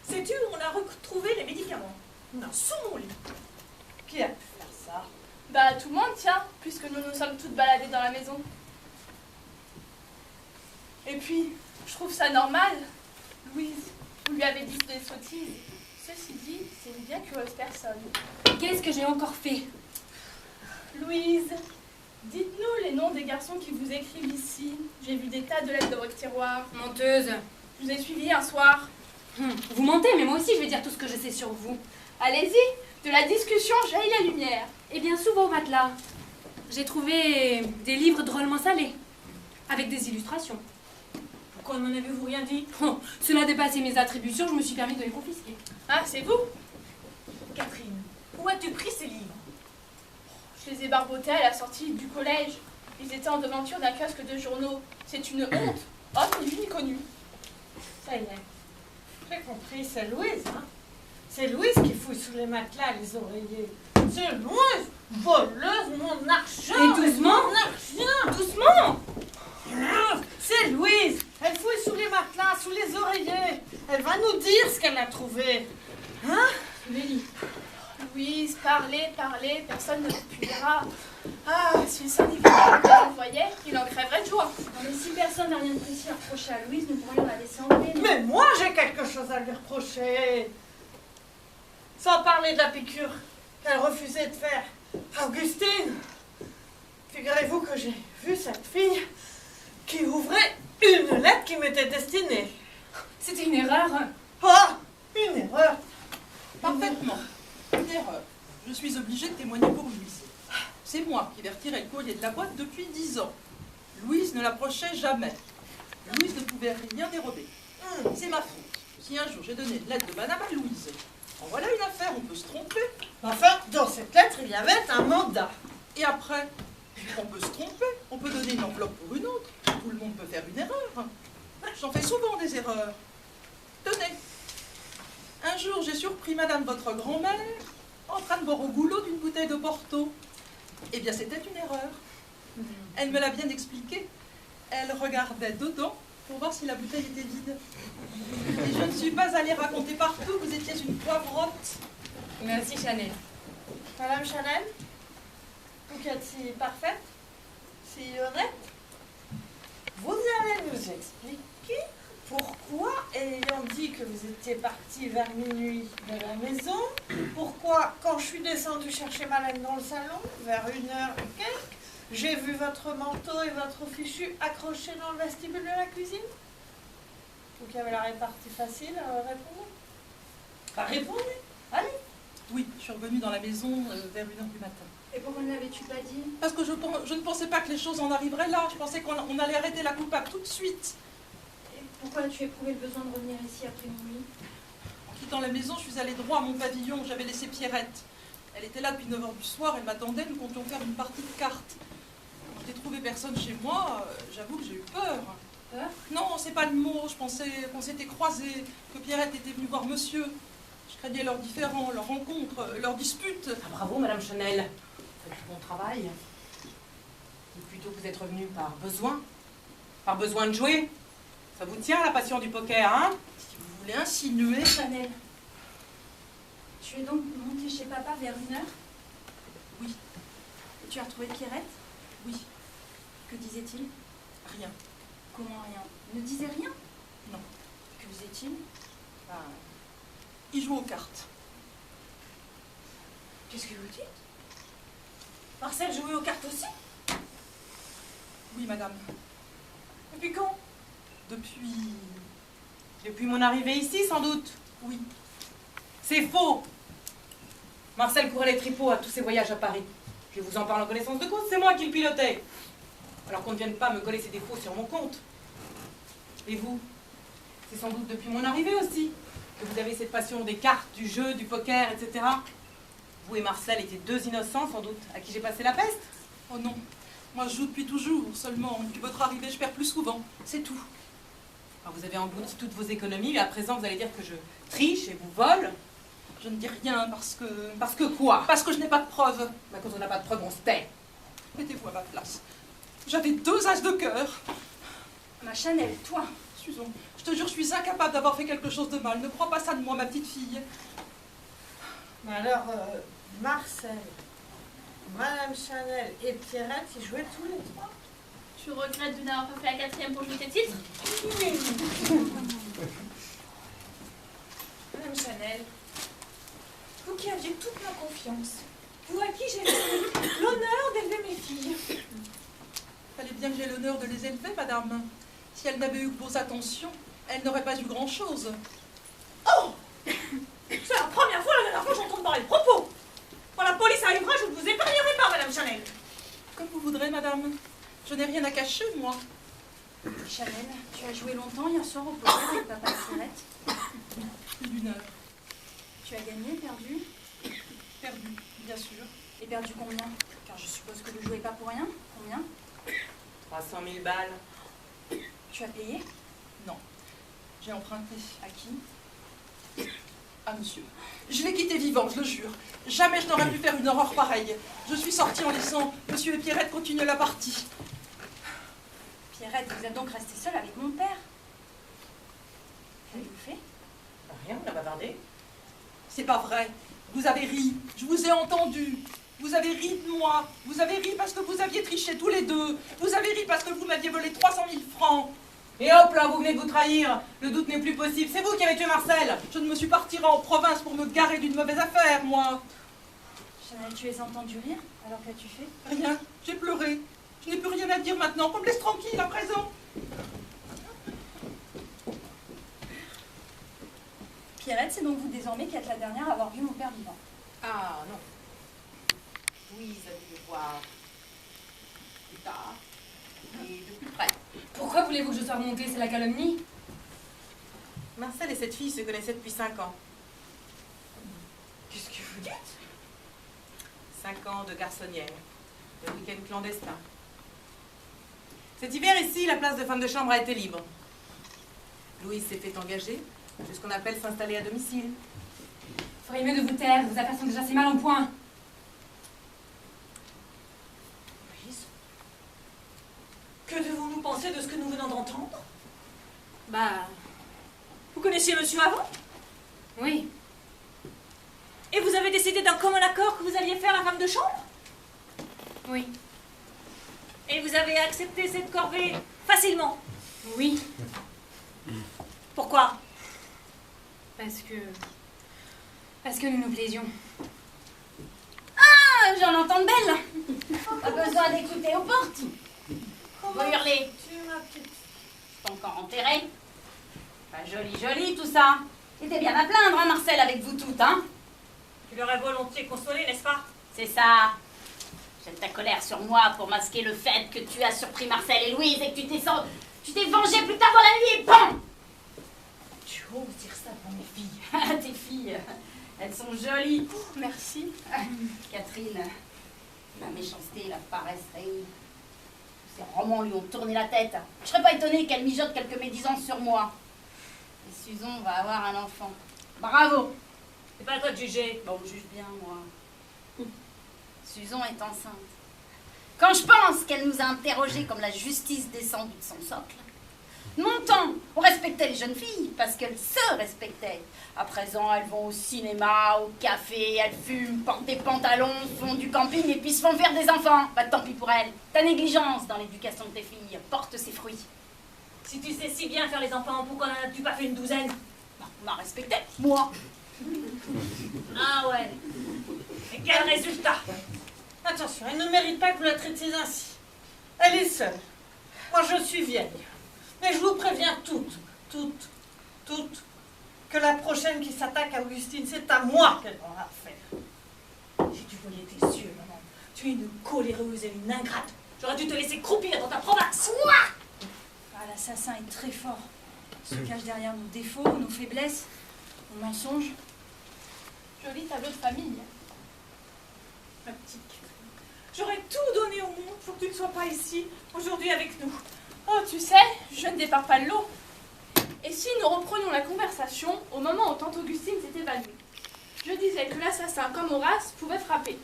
sais-tu où on a retrouvé les médicaments? Non, sous mon lit. Qui a pu faire ça? Bah tout le monde tiens, puisque nous nous sommes toutes baladées dans la maison. Et puis, je trouve ça normal. Louise, vous lui avez dit des sottises. Ceci dit, c'est une bien curieuse personne. Qu'est-ce que j'ai encore fait? Louise, dites-nous les noms des garçons qui vous écrivent ici. J'ai vu des tas de lettres dans votre tiroir. Menteuse. Je vous ai suivi un soir. Vous mentez, mais moi aussi je vais dire tout ce que je sais sur vous. Allez-y, de la discussion jaillit la lumière. Eh bien, sous vos matelas, j'ai trouvé des livres drôlement salés, avec des illustrations. Pourquoi n'en avez-vous rien dit? Oh, cela dépassait mes attributions, je me suis permis de les confisquer. Ah, c'est vous? Catherine, où as-tu pris ces livres? Je les ai barbotés à la sortie du collège. Ils étaient en devanture d'un kiosque de journaux. C'est une honte. Oh, ni vu ni connu. Ça y est, j'ai compris, c'est Louise, hein? C'est Louise qui fouille sous les matelas les oreillers. C'est Louise, voleuse, mon argent! Et doucement. Mon argent! Doucement! C'est Louise! Elle fouille sous les matelas, sous les oreillers. Elle va nous dire ce qu'elle a trouvé. Hein? Lélie. Louise, parlez, parlez, personne ne vous punira. Ah, si le syndicat vous voyait, il en crèverait de joie. Non, mais si personne n'a rien de précis à reprocher à Louise, nous pourrions la laisser en paix. Mais moi, j'ai quelque chose à lui reprocher. Sans parler de la piqûre qu'elle refusait de faire. Augustine, figurez-vous que j'ai vu cette fille qui ouvrait une lettre qui m'était destinée. C'était une erreur. Ah, une erreur. Parfaitement. Une erreur. Je suis obligée de témoigner pour Louise. C'est moi qui vais retirer le collier de la boîte depuis 10 ans. Louise ne l'approchait jamais. Louise ne pouvait rien dérober. C'est ma faute. Si un jour j'ai donné une lettre de madame à Louise, en voilà une affaire, on peut se tromper. Enfin, dans cette lettre, il y avait un mandat. Et après, on peut se tromper. On peut donner une enveloppe pour une autre. Tout le monde peut faire une erreur. J'en fais souvent des erreurs. Tenez. Un jour, j'ai surpris madame votre grand-mère en train de boire au goulot d'une bouteille de Porto. Eh bien, c'était une erreur. Elle me l'a bien expliqué. Elle regardait dedans pour voir si la bouteille était vide. Et je ne suis pas allée raconter partout que vous étiez une poivrotte. Merci Chanel. Madame Chanel, vous qui êtes si parfaite, si honnête, vous allez nous expliquer pourquoi, ayant dit que vous étiez partie vers minuit de la maison, pourquoi, quand je suis descendue chercher Malène dans le salon, vers 1h et quelques, j'ai vu votre manteau et votre fichu accrochés dans le vestibule de la cuisine? Vous qui avez la répartie facile, répondez. Bah, répondez, allez. Oui, je suis revenue dans la maison vers 1h du matin. Et pourquoi ne l'avais-tu pas dit? Parce que je ne pensais pas que les choses en arriveraient là. Je pensais qu'on allait arrêter la coupable tout de suite. Et pourquoi as-tu éprouvé le besoin de revenir ici après minuit? En quittant la maison, je suis allée droit à mon pavillon où j'avais laissé Pierrette. Elle était là depuis 9h du soir, elle m'attendait, nous comptions faire une partie de cartes. Quand je n'ai trouvé personne chez moi, j'avoue que j'ai eu peur. Peur? Non, c'est pas le mot, je pensais qu'on s'était croisés, que Pierrette était venue voir monsieur. Je craignais leurs différends, leurs rencontres, leurs disputes. Ah, bravo, Madame Chanel. Vous faites du bon travail. Ou plutôt que vous êtes revenue par besoin. Par besoin de jouer. Ça vous tient, la passion du poker, hein? Si vous voulez insinuer... Chanel, tu es donc montée chez papa vers 1h? Oui. Et tu as retrouvé Pierrette? Oui. Que disait-il? Rien. Comment rien? Il ne disait rien? Non. Que faisait-il? Ah, il joue aux cartes. Qu'est-ce que vous dites? Marcel jouait aux cartes aussi? Oui, madame. Depuis quand? Depuis mon arrivée ici, sans doute. Oui. C'est faux. Marcel courait les tripots à tous ses voyages à Paris. Je vous en parle en connaissance de cause, c'est moi qui le pilotais. Alors qu'on ne vienne pas me coller ses défauts sur mon compte. Et vous? C'est sans doute depuis mon arrivée aussi que vous avez cette passion des cartes, du jeu, du poker, etc. Vous et Marcel étiez deux innocents, sans doute, à qui j'ai passé la peste. Oh non. Moi, je joue depuis toujours, seulement, depuis votre arrivée, je perds plus souvent. C'est tout. Alors, vous avez englouti toutes vos économies, et à présent, vous allez dire que je triche et vous vole. Je ne dis rien parce que... Parce que quoi? Parce que je n'ai pas de preuves. Bah, quand on n'a pas de preuves, on se tait. Mettez-vous à ma place. J'avais 2 as de cœur. Ma Chanel, toi, Susan, je te jure, je suis incapable d'avoir fait quelque chose de mal. Ne crois pas ça de moi, ma petite fille. Mais alors, Marcel, Madame Chanel et Pierrette, ils jouaient tous les 3. Tu regrettes de n'avoir pas fait la 4e pour jouer tes titres? Madame Chanel, vous qui aviez toute ma confiance, vous à qui j'ai l'honneur d'élever mes filles. Fallait bien que j'ai l'honneur de les élever, madame. Si elles n'avaient eu que vos attentions, elles n'auraient pas eu grand-chose. Oh! C'est la première fois, la dernière fois, j'entends parler de propos. Quand la police arrivera, je ne vous épargnerai pas, Madame Chanel. Comme vous voudrez, madame. Je n'ai rien à cacher, moi. Chanel, tu as joué longtemps hier soir au poker avec papa et Pierrette. Plus d'1 heure. Tu as gagné, perdu? Perdu, bien sûr. Et perdu combien? Car je suppose que le jeu n'est pas pour rien. Combien? 300 000 balles. Tu as payé? Non. J'ai emprunté. À qui? Ah, monsieur. Je l'ai quitté vivant, je le jure. Jamais je n'aurais pu faire une horreur pareille. Je suis sortie en laissant monsieur et Pierrette continuer la partie. Pierrette, vous êtes donc restée seule avec mon père. Qu'avez-vous fait? Rien, on a bavardé. C'est pas vrai. Vous avez ri. Je vous ai entendu. Vous avez ri de moi. Vous avez ri parce que vous aviez triché tous les deux. Vous avez ri parce que vous m'aviez volé 300 000 francs. Et hop là, vous venez de vous trahir. Le doute n'est plus possible. C'est vous qui avez tué Marcel. Je ne me suis pas retirée en province pour me garer d'une mauvaise affaire, moi. Chanel, tu es entendu rire? Alors qu'as-tu fait? Rien. J'ai pleuré. Je n'ai plus rien à dire maintenant. Qu'on me laisse tranquille à présent. Pierrette, c'est donc vous désormais qui êtes la dernière à avoir vu mon père vivant. Ah non. Louise a dû le voir plus tard et de plus près. Pourquoi voulez-vous que je sois remontée? C'est la calomnie. Marcel et cette fille se connaissaient depuis 5 ans. Qu'est-ce que vous dites? 5 ans de garçonnière, de week-end clandestin. Cet hiver ici, la place de femme de chambre a été libre. Louise s'est fait engager, c'est ce qu'on appelle s'installer à domicile. Vous feriez mieux de vous taire, vos affaires sont déjà assez mal en point. Louise, que devons-nous penser de ce que nous venons d'entendre? Bah, Vous connaissiez monsieur avant? oui. Et vous avez décidé d'un commun accord que vous alliez faire la femme de chambre? Oui. Et vous avez accepté cette corvée facilement? Oui. Pourquoi? Parce que nous nous plaisions. Ah, j'en entends de belles. Pas besoin d'écouter aux portes. Vous hurlez. Pas encore enterré. Pas joli, joli tout ça. C'était bien à plaindre, hein, Marcel, avec vous toutes, hein. Tu l'aurais volontiers consolé, n'est-ce pas? C'est ça. Jette ta colère sur moi pour masquer le fait que tu as surpris Marcel et Louise et que tu t'es vengé plus tard dans la nuit et bon. Tu oses dire ça pour mes filles? Ah, tes filles, elles sont jolies. Merci. Catherine, la méchanceté, la paresse réunie. Ces romans lui ont tourné la tête. Je serais pas étonnée qu'elle mijote quelques médisances sur moi. Et Susan va avoir un enfant. Bravo. C'est pas à toi de juger. Bon, juge bien, moi. Susan est enceinte. Quand je pense qu'elle nous a interrogés comme la justice descendue de son socle. Longtemps, on respectait les jeunes filles parce qu'elles se respectaient. À présent, elles vont au cinéma, au café, elles fument, portent des pantalons, font du camping et puis se font faire des enfants. Bah tant pis pour elles. Ta négligence dans l'éducation de tes filles porte ses fruits. Si tu sais si bien faire les enfants, pourquoi n'en as-tu pas fait une douzaine? Bon, on m'a respecté, moi. Ah ouais. Et quel résultat? Attention, elle ne mérite pas que vous la traitiez ainsi. Elle est seule. Moi, je suis vieille. Mais je vous préviens toutes, que la prochaine qui s'attaque à Augustine, c'est à moi qu'elle aura affaire. Si tu voyais tes yeux, maman. Tu es une coléreuse et une ingrate. J'aurais dû te laisser croupir dans ta province. Ah, l'assassin est très fort. Il se cache derrière nos défauts, nos faiblesses, nos mensonges. Joli tableau de famille. Ma petite Catherine, j'aurais tout donné au monde faut que tu ne sois pas ici, aujourd'hui avec nous. Oh, tu sais, je ne dépare pas de l'eau. Et si nous reprenions la conversation au moment où tante Augustine s'est évanouie? Je disais que l'assassin, comme Horace, pouvait frapper.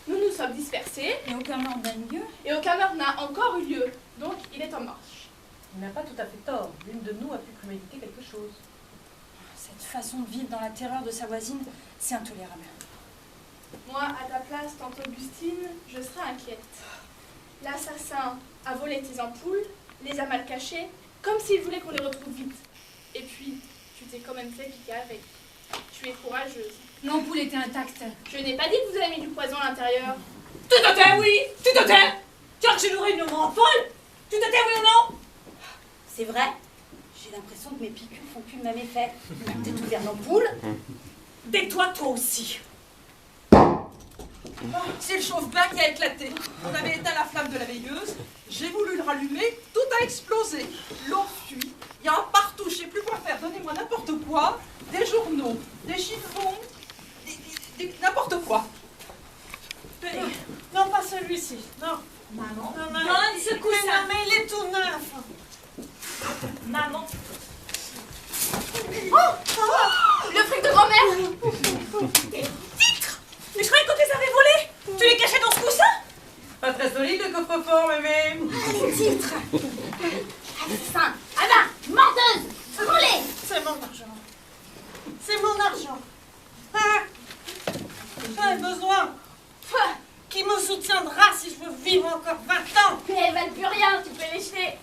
Nous nous sommes dispersés. Et aucun meurtre n'a eu lieu. Et aucun meurtre n'a encore eu lieu. Donc, il est en marche. Il n'a pas tout à fait tort. L'une de nous a pu préméditer quelque chose. Cette façon de vivre dans la terreur de sa voisine, c'est intolérable. Moi, à ta place, tante Augustine, je serais inquiète. L'assassin a volé tes ampoules, les a mal cachées, comme s'il voulait qu'on les retrouve vite. Et puis, tu t'es quand même fait piquer avec. Tu es courageuse. L'ampoule était intacte. Je n'ai pas dit que vous avez mis du poison à l'intérieur. Tout à fait, oui, tout à fait. Car je nourris une folle. Tout à fait, oui ou non? C'est vrai. J'ai l'impression que mes piqûres font plus le même effet. T'es ouvert l'ampoule. Tais-toi, toi aussi. C'est le chauffe-bain qui a éclaté. On avait éteint la flamme de la veilleuse. J'ai voulu le rallumer, tout a explosé. L'eau fuit. Il y a un partout, je sais plus quoi faire. Donnez-moi n'importe quoi. Des journaux, des chiffons, n'importe quoi. Tenez. Non, pas celui-ci. Non. Maman. Non, non, Donne ce coussin. non, mais il est tout neuf. Maman. Le fric de grand-mère. Mais je croyais que tu les avais volés. Tu les cachais dans ce coussin? Pas très solide le coffre-fort, mémé. Les titres. Assassin. Anna, menteuse. Volée. C'est mon argent. C'est mon argent. Ah, j'en ai besoin. Qui me soutiendra si je veux vivre encore 20 ans? Mais elles valent plus rien, tu peux les jeter.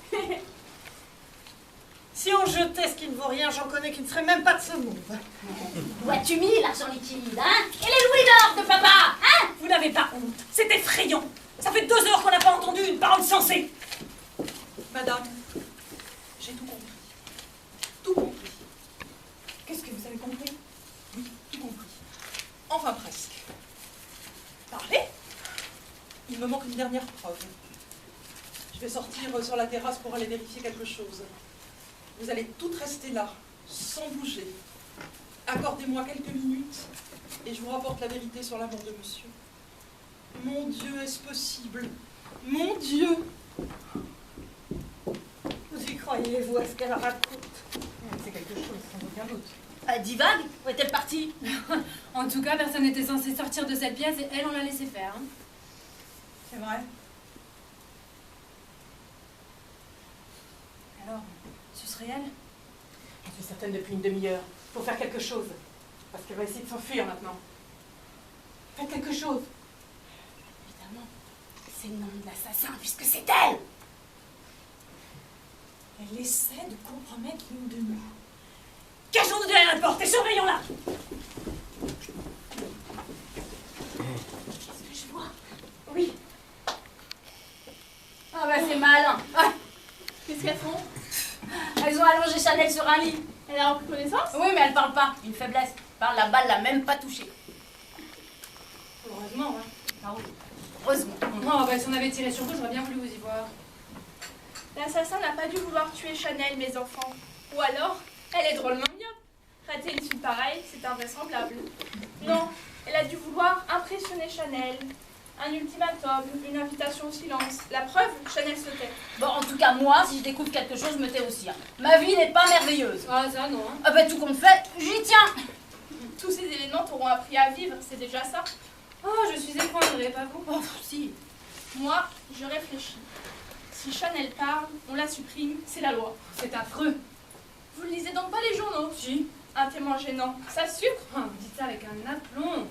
Si on jetait ce qui ne vaut rien, j'en connais qui ne serait même pas de ce monde. Où as-tu mis l'argent liquide, hein? Et les louis d'or de papa, hein? Vous n'avez pas honte. C'est effrayant. Ça fait 2 heures qu'on n'a pas entendu une parole sensée. Madame, j'ai tout compris. Tout compris. Qu'est-ce que vous avez compris? Oui, tout compris. Enfin presque. Parlez. Il me manque une dernière preuve. Je vais sortir sur la terrasse pour aller vérifier quelque chose. Vous allez toutes rester là, sans bouger. Accordez-moi quelques minutes et je vous rapporte la vérité sur la mort de monsieur. Mon Dieu, est-ce possible? Mon Dieu! Vous y croyez-vous à ce qu'elle raconte? C'est quelque chose, sans aucun doute. Divague, où est-elle partie? En tout cas, personne n'était censé sortir de cette pièce et elle, on l'a laissé faire. Hein. C'est vrai. Alors, ce serait elle? Je suis certaine depuis une demi-heure. Faut faire quelque chose. Parce qu'elle va essayer de s'enfuir maintenant. Faites quelque chose. Évidemment, c'est le nom de l'assassin puisque c'est elle. Elle essaie de compromettre l'une de nous. Cageons-nous derrière la porte et surveillons-la. Qu'est-ce que je vois? Oui. Ah bah c'est malin. Ah, Qu'est-ce qu'elles font? elles ont allongé Chanel sur un lit. Elle a repris connaissance? Oui, mais elle parle pas. Une faiblesse. Par la balle l'a même pas touchée. Heureusement, hein. Ah oui. Heureusement. Oh, bah si on avait tiré sur vous, j'aurais bien voulu vous y voir. L'assassin n'a pas dû vouloir tuer Chanel, mes enfants. Ou alors, elle est drôlement myope. Rater une suite pareille, c'est invraisemblable. Non, elle a dû vouloir impressionner Chanel. Un ultimatum, une invitation au silence. La preuve, Chanel se tait. Bon, en tout cas, moi, si je découvre quelque chose, je me tais aussi. Hein. Ma vie n'est pas merveilleuse. Ah, ça, non. Hein. Ah bah tout compte fait, j'y tiens. Tous ces événements t'auront appris à vivre, c'est déjà ça. Oh, je suis effondrée, pas vous? Oh, si. Moi, je réfléchis. Si Chanel parle, on la supprime, c'est la loi. C'est affreux. Vous ne lisez donc pas les journaux? Si. Un témoin gênant, ça sucre? Oh, vous dites ça avec un aplomb.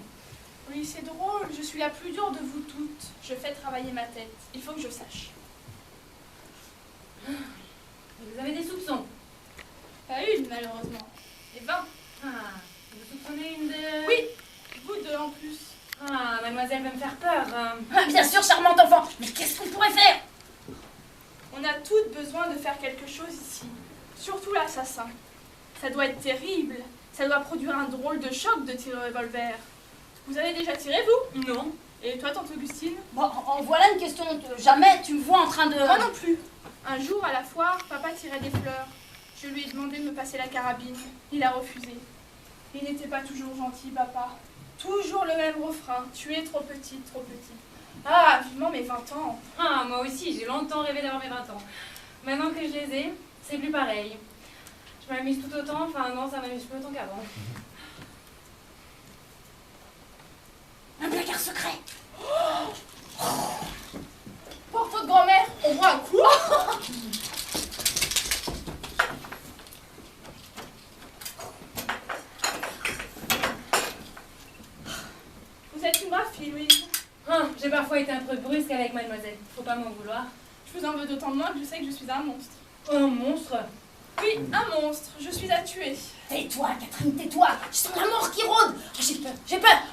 Oui, c'est drôle, je suis la plus dure de vous toutes. Je fais travailler ma tête, il faut que je sache. Vous avez des soupçons? Pas une, malheureusement. Et 20. Ah, vous soupçonnez une de... Oui, vous deux en plus. Ah, mademoiselle va me faire peur. Ah, bien sûr, charmante enfant. Mais qu'est-ce qu'on pourrait faire? On a toutes besoin de faire quelque chose ici. Surtout l'assassin. Ça doit être terrible. Ça doit produire un drôle de choc de tirer au revolver. Vous avez déjà tiré, vous? Non. Et toi, tante Augustine? Bon, en voilà une question. Jamais tu me vois en train de... Moi non plus. Un jour, à la foire, papa tirait des fleurs. Je lui ai demandé de me passer la carabine. Il a refusé. Il n'était pas toujours gentil, papa. Toujours le même refrain. Tu es trop petite, trop petite. Ah, vivement mes 20 ans. Ah, hein, moi aussi, j'ai longtemps rêvé d'avoir mes 20 ans. Maintenant que je les ai, c'est plus pareil. Je m'amuse tout autant, enfin non, ça m'amuse plus autant qu'avant. Un placard secret. Pour faute de grand-mère, on voit un coup. Vous êtes une brave fille, Louise. Hein, j'ai parfois été un peu brusque avec mademoiselle. Faut pas m'en vouloir. Je vous en veux d'autant de moins que je sais que je suis un monstre. Un monstre? Oui, un monstre. Je suis à tuer. Tais-toi, Catherine, tais-toi. Je sens la mort qui rôde. Oh, j'ai peur.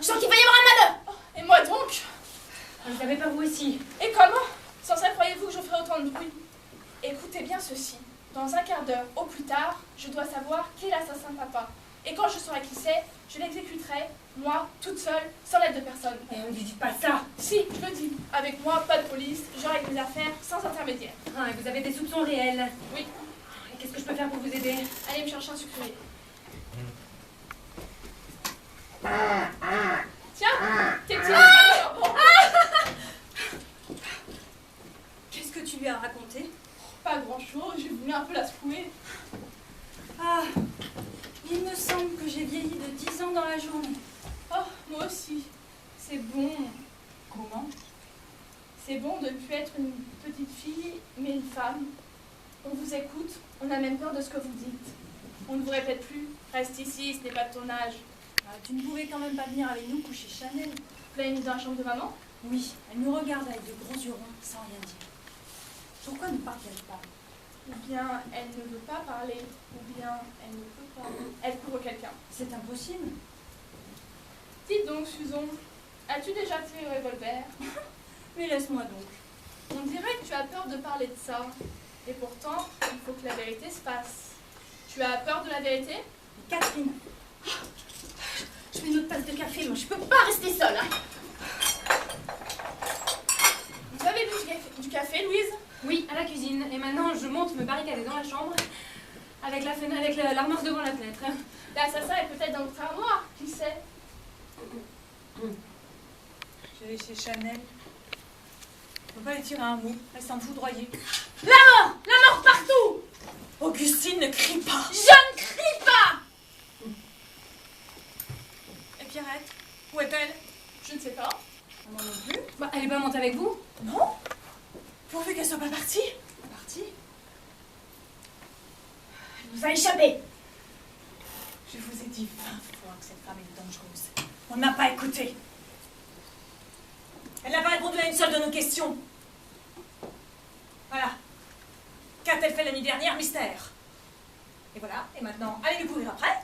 Je sens qu'il va y avoir un malheur. Et moi donc? Vous ne savez pas vous aussi. Et comment? Sans ça, croyez-vous que je ferai autant de bruit? Écoutez bien ceci. Dans un quart d'heure, au plus tard, je dois savoir qui est l'assassin de papa. Et quand je saurai qui c'est, je l'exécuterai, moi, toute seule, sans l'aide de personne. Et ne lui dites pas ça. Si, je le dis. Avec moi, pas de police, je règle mes affaires sans intermédiaire. Ah, et vous avez des soupçons réels. Oui. Et qu'est-ce que je peux faire pour vous aider? Allez me chercher un sucrerie. Tiens, tes petits Qu'est-ce que tu lui as raconté? Pas grand-chose, j'ai voulu un peu la secouer. Ah, il me semble que j'ai vieilli de 10 ans dans la journée. Oh, moi aussi. C'est bon. Comment? C'est bon de ne plus être une petite fille, mais une femme. On vous écoute, on a même peur de ce que vous dites. On ne vous répète plus, reste ici, ce n'est pas de ton âge. Ah, tu ne pouvais quand même pas venir avec nous coucher Chanel? Vous l'avez mise dans la chambre de maman? Oui, elle nous regarde avec de gros yeux ronds, sans rien dire. Pourquoi ne part-elle pas? Ou bien elle ne veut pas parler, ou bien elle ne peut pas. Elle couvre quelqu'un. C'est impossible. Dites donc, Susan, as-tu déjà tué au revolver? Mais laisse-moi donc. On dirait que tu as peur de parler de ça. Et pourtant, il faut que la vérité se passe. Tu as peur de la vérité? Mais Catherine, Je fais une autre tasse de café, moi. Je peux pas rester seule, hein. Vous avez bu du café, Louise? Oui, à la cuisine. Et maintenant, je monte me barricader dans la chambre avec la fenêtre, avec l'armoire devant la fenêtre. L'assassin est peut-être dans notre armoire, qui sait? Je vais chez Chanel. On va pas les tirer un mot, elle semble foudroyée. La mort partout. Augustine, ne crie pas! Je ne crie pas. Et Pierrette? Où est-elle? Je ne sais pas. Moi non plus. Bah, elle est pas montée avec vous? Non? Pourvu qu'elle soit pas partie? Parti. Elle nous a échappé. Je vous ai dit 20 fois que cette femme est dangereuse. On n'a pas écouté. Elle n'a pas répondu à une seule de nos questions. Voilà. Qu'a-t-elle fait la nuit dernière? Mystère. Et voilà. Et maintenant, allez lui courir après.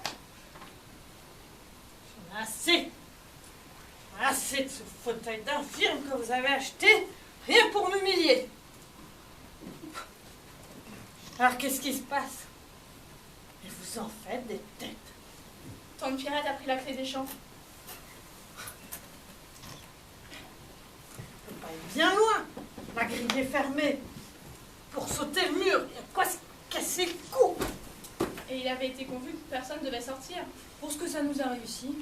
J'en ai assez. Assez de ce fauteuil d'infirme que vous avez acheté, rien pour m'humilier. Alors, qu'est-ce qui se passe? Et vous en faites des têtes. Tante Pierrette a pris la clé des champs. On peut pas aller bien loin. La grille est fermée. Pour sauter le mur, il y a quoi se casser le cou? Et il avait été convenu que personne ne devait sortir. pour ce que ça nous a réussi.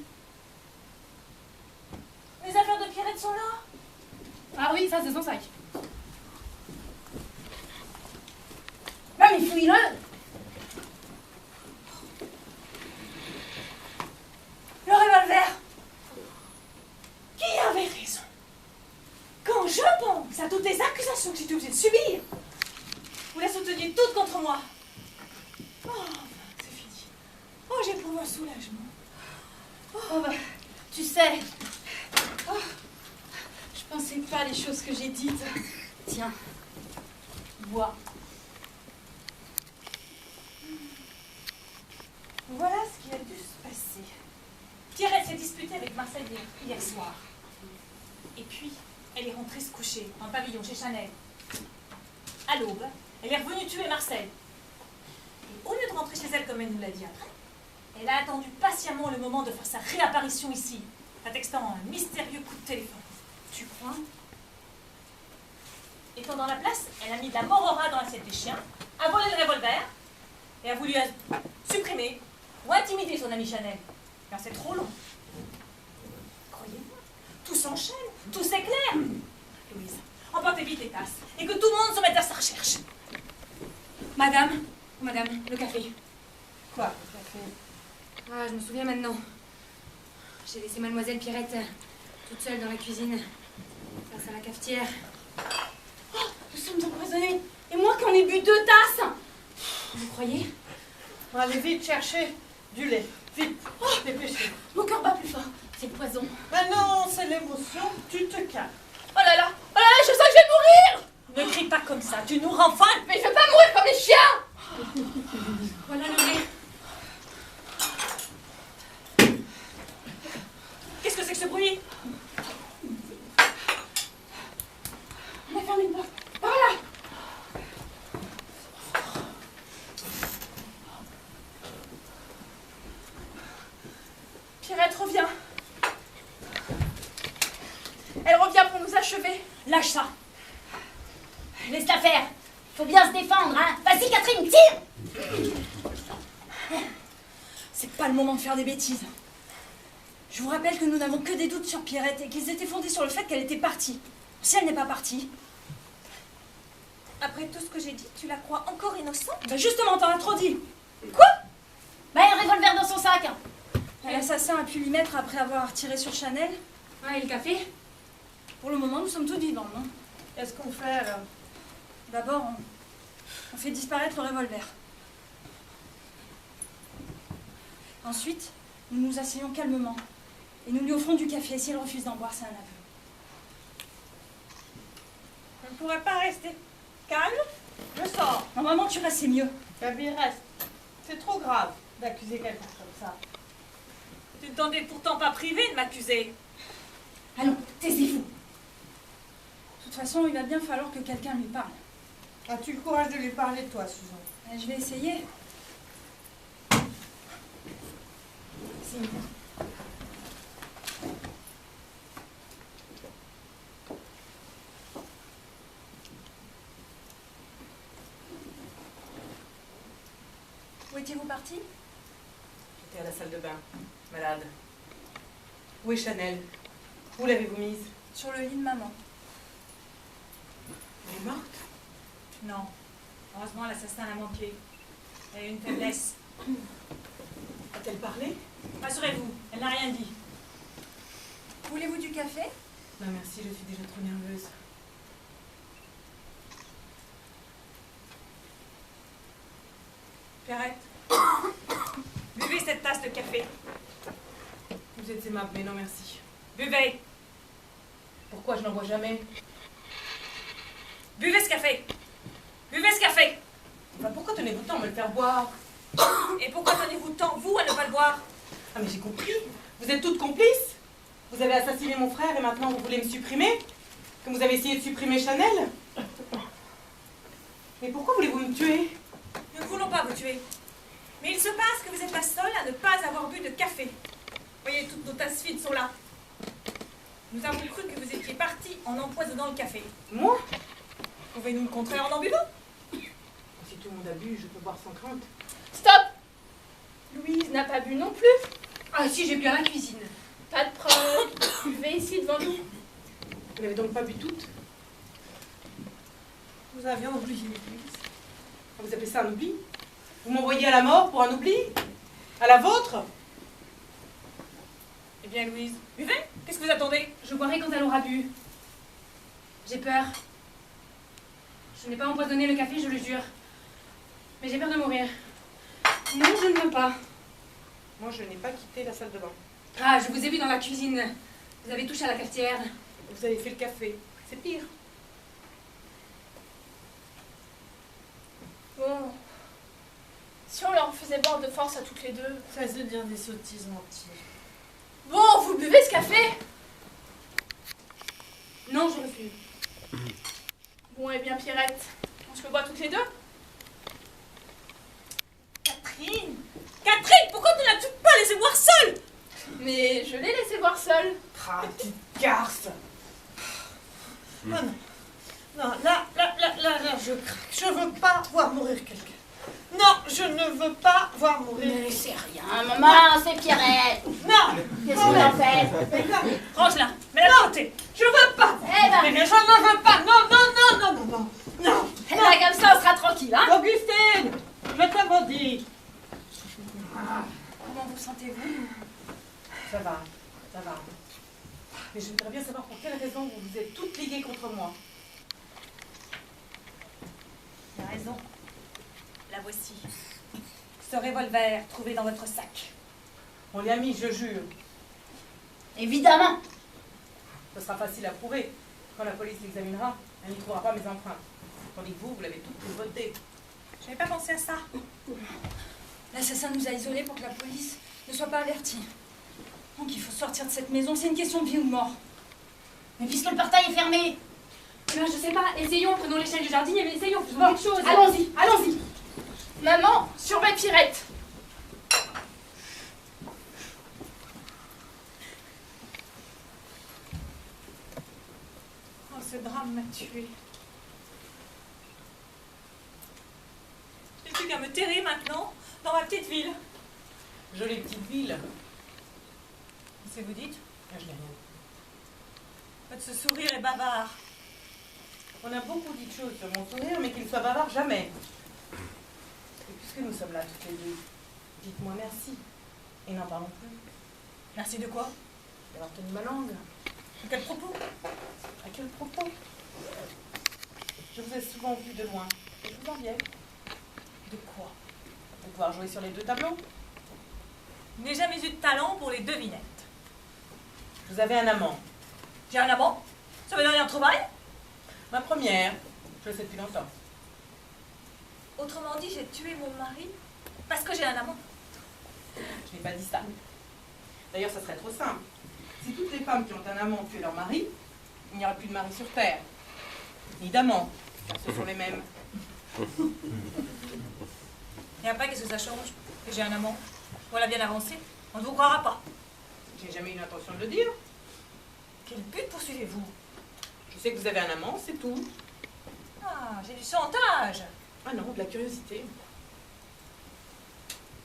Les affaires de Pierrette sont là. Ah oui, ça c'est son sac. Bah, mais fouille-le. Le revolver. Qui avait raison? Quand je pense à toutes les accusations que j'étais obligée de subir, vous la souteniez toutes contre moi. Oh, c'est fini. Oh, j'éprouve un soulagement. Oh bah, tu sais, oh, je pensais pas les choses que j'ai dites. Tiens, Bois. Voilà ce qui a dû se passer. Pierrette s'est disputée avec Marcel hier soir. Et puis, elle est rentrée se coucher dans le pavillon chez Chanel. À l'aube, elle est revenue tuer Marcel. Et au lieu de rentrer chez elle comme elle nous l'a dit après, elle a attendu patiemment le moment de faire sa réapparition ici, prétextant un mystérieux coup de téléphone. Tu crois? Étant dans la place, elle a mis de la morora dans l'assiette des chiens, a volé le revolver et a voulu supprimer ou intimider son ami Chanel. Car c'est trop long. Croyez-moi, tout s'enchaîne, tout s'éclaire. Louise, emportez vite vite tes tasses et que tout le monde se mette à sa recherche. Madame, le café. Quoi, le café? Ah, je me souviens maintenant. J'ai laissé mademoiselle Pierrette toute seule dans la cuisine, face à la cafetière. Oh, nous sommes empoisonnés. Et moi qui en ai bu 2 tasses. Vous croyez? Bon, allez vite chercher du lait. Vite, dépêchez. Mon cœur bat plus fort. C'est le poison. Mais non, c'est l'émotion, tu te calmes. Oh là là, je sens que je vais mourir. Ne crie pas comme ça, tu nous rends folle. Mais je vais pas mourir comme les chiens. Voilà le lait. Qu'est-ce que c'est que ce bruit? On a fermé une porte. Par là. Pierrette revient. Elle revient pour nous achever. Lâche ça. Laisse-la faire. Faut bien se défendre, hein. Vas-y, Catherine, tire. C'est pas le moment de faire des bêtises. Je vous rappelle que nous n'avons que des doutes sur Pierrette et qu'ils étaient fondés sur le fait qu'elle était partie. Si elle n'est pas partie... Après tout ce que j'ai dit, tu la crois encore innocente? Ben justement, t'en as trop dit. Bah, un revolver dans son sac. L'assassin a pu l'y mettre après avoir tiré sur Chanel. Ouais, et le café? Pour le moment, nous sommes tous vivants, non? Qu'est-ce qu'on fait alors? D'abord, on fait disparaître le revolver. Ensuite, nous nous asseyons calmement et nous lui offrons du café. Si elle refuse d'en boire, c'est un aveu. On ne pourrait pas rester calme? Je sors. Normalement, tu restes, c'est mieux. Gabi, reste. C'est trop grave d'accuser quelqu'un comme ça. Tu ne t'en es pourtant pas privé de m'accuser. Allons, taisez-vous. De toute façon, il va bien falloir que quelqu'un lui parle. As-tu le courage de lui parler, toi, Susan? Je vais essayer. Où étiez-vous parti? J'étais à la salle de bain, malade. Où est Chanel? Où l'avez-vous mise? Sur le lit de maman. Elle est morte? Non. Heureusement, l'assassin a manqué. Elle a une faiblesse. A-t-elle parlé? Rassurez-vous, elle n'a rien dit. Voulez-vous du café? Non merci, je suis déjà trop nerveuse. Pierrette, buvez cette tasse de café. Vous êtes aimable, mais non merci. Buvez. Pourquoi je n'en bois jamais? Buvez ce café. Buvez ce café. Enfin, pourquoi tenez-vous tant à me le faire boire? Et pourquoi tenez-vous tant, vous, à ne pas le boire? Ah mais j'ai compris. Vous êtes toutes complices. Vous avez assassiné mon frère et maintenant vous voulez me supprimer? Comme vous avez essayé de supprimer Chanel? Mais pourquoi voulez-vous me tuer? Nous ne voulons pas vous tuer. Mais il se passe que vous êtes la seule à ne pas avoir bu de café. Voyez, toutes nos tasses vides sont là. Nous avons cru que vous étiez parti en empoisonnant le café. Moi? Pouvez-nous le contrer en buvant? Si tout le monde a bu, je peux boire sans crainte. Stop! Louise n'a pas bu non plus. Ah si, j'ai bu à la cuisine. Pas de preuve. Buvez ici devant nous. Vous n'avez donc pas bu toutes? Vous aviez oublié, Louise. Vous appelez ça un oubli? Vous m'envoyez à la mort pour un oubli? À la vôtre? Eh bien, Louise, buvez. Qu'est-ce que vous attendez? Je boirai quand elle aura bu. J'ai peur. Je n'ai pas empoisonné le café, je le jure. Mais j'ai peur de mourir. Non, je ne veux pas. Moi, je n'ai pas quitté la salle de bain. Ah, je vous ai vu dans la cuisine. Vous avez touché à la cafetière. Vous avez fait le café. C'est pire. Bon. Si on leur faisait boire de force à toutes les deux. Cesse de dire des sottises, mentir. Bon, vous buvez ce café? Non, je refuse. Bon, eh bien, Pierrette, on se le boit toutes les deux? Catherine! Catherine, pourquoi tu n'as-tu pas laissé boire seule? Mais je l'ai laissé boire seule. Ah, petite garce! Non, non. Non, là, je craque. Je veux pas voir mourir quelqu'un. Non, je ne veux pas voir mourir Mais quelqu'un. c'est rien, maman, c'est Pierrette. Non! Qu'est-ce que vous en faites? Range-la, mets-la de côté. Je veux pas! Eh ben, Mais je ne veux pas! Non, non, non! raison. La voici. Ce revolver trouvé dans votre sac. On l'y a mis, je jure. Évidemment. Ce sera facile à prouver. Quand la police l'examinera, elle n'y trouvera pas mes empreintes. Tandis que vous l'avez toutes votées. Je n'avais pas pensé à ça. L'assassin nous a isolés pour que la police ne soit pas avertie. Donc il faut sortir de cette maison, c'est une question de vie ou de mort. Mais puisque le portail est fermé. Eh ben, je sais pas, essayons, prenons l'échelle du jardinier, mais essayons, faisons quelque chose. Allons-y, allons-y. Maman, surveille Pierrette. Oh, ce drame m'a tuée. Je n'ai plus qu'à me terrer maintenant dans ma petite ville. Jolie petite ville. Qu'est-ce que vous dites? Ah, je n'ai rien. Votre sourire est bavard. On a beaucoup dit de choses sur mon sourire, mais qu'il soit bavard jamais. Et puisque nous sommes là toutes les deux, dites-moi merci. Et n'en parlons plus. Merci de quoi? D'avoir tenu ma langue. À quel propos? À quel propos? Je vous ai souvent vu de loin. Et je vous enviais. De quoi? De pouvoir jouer sur les deux tableaux. Je n'ai jamais eu de talent pour les devinettes. Vous avez un amant. J'ai un amant? Ça veut dire rien de trouvaille? Ma première. Je le sais depuis longtemps. Autrement dit, j'ai tué mon mari parce que j'ai un amant. Je n'ai pas dit ça. D'ailleurs, ça serait trop simple. Si toutes les femmes qui ont un amant tuaient leur mari, il n'y aurait plus de mari sur terre. Ni d'amants, car ce sont les mêmes. Et après, qu'est-ce que ça change? Que j'ai un amant? Voilà bien avancé. On ne vous croira pas. J'ai jamais eu l'intention de le dire. Quel but poursuivez-vous? Je sais que vous avez un amant, c'est tout. Ah, j'ai du chantage. Ah non, de la curiosité.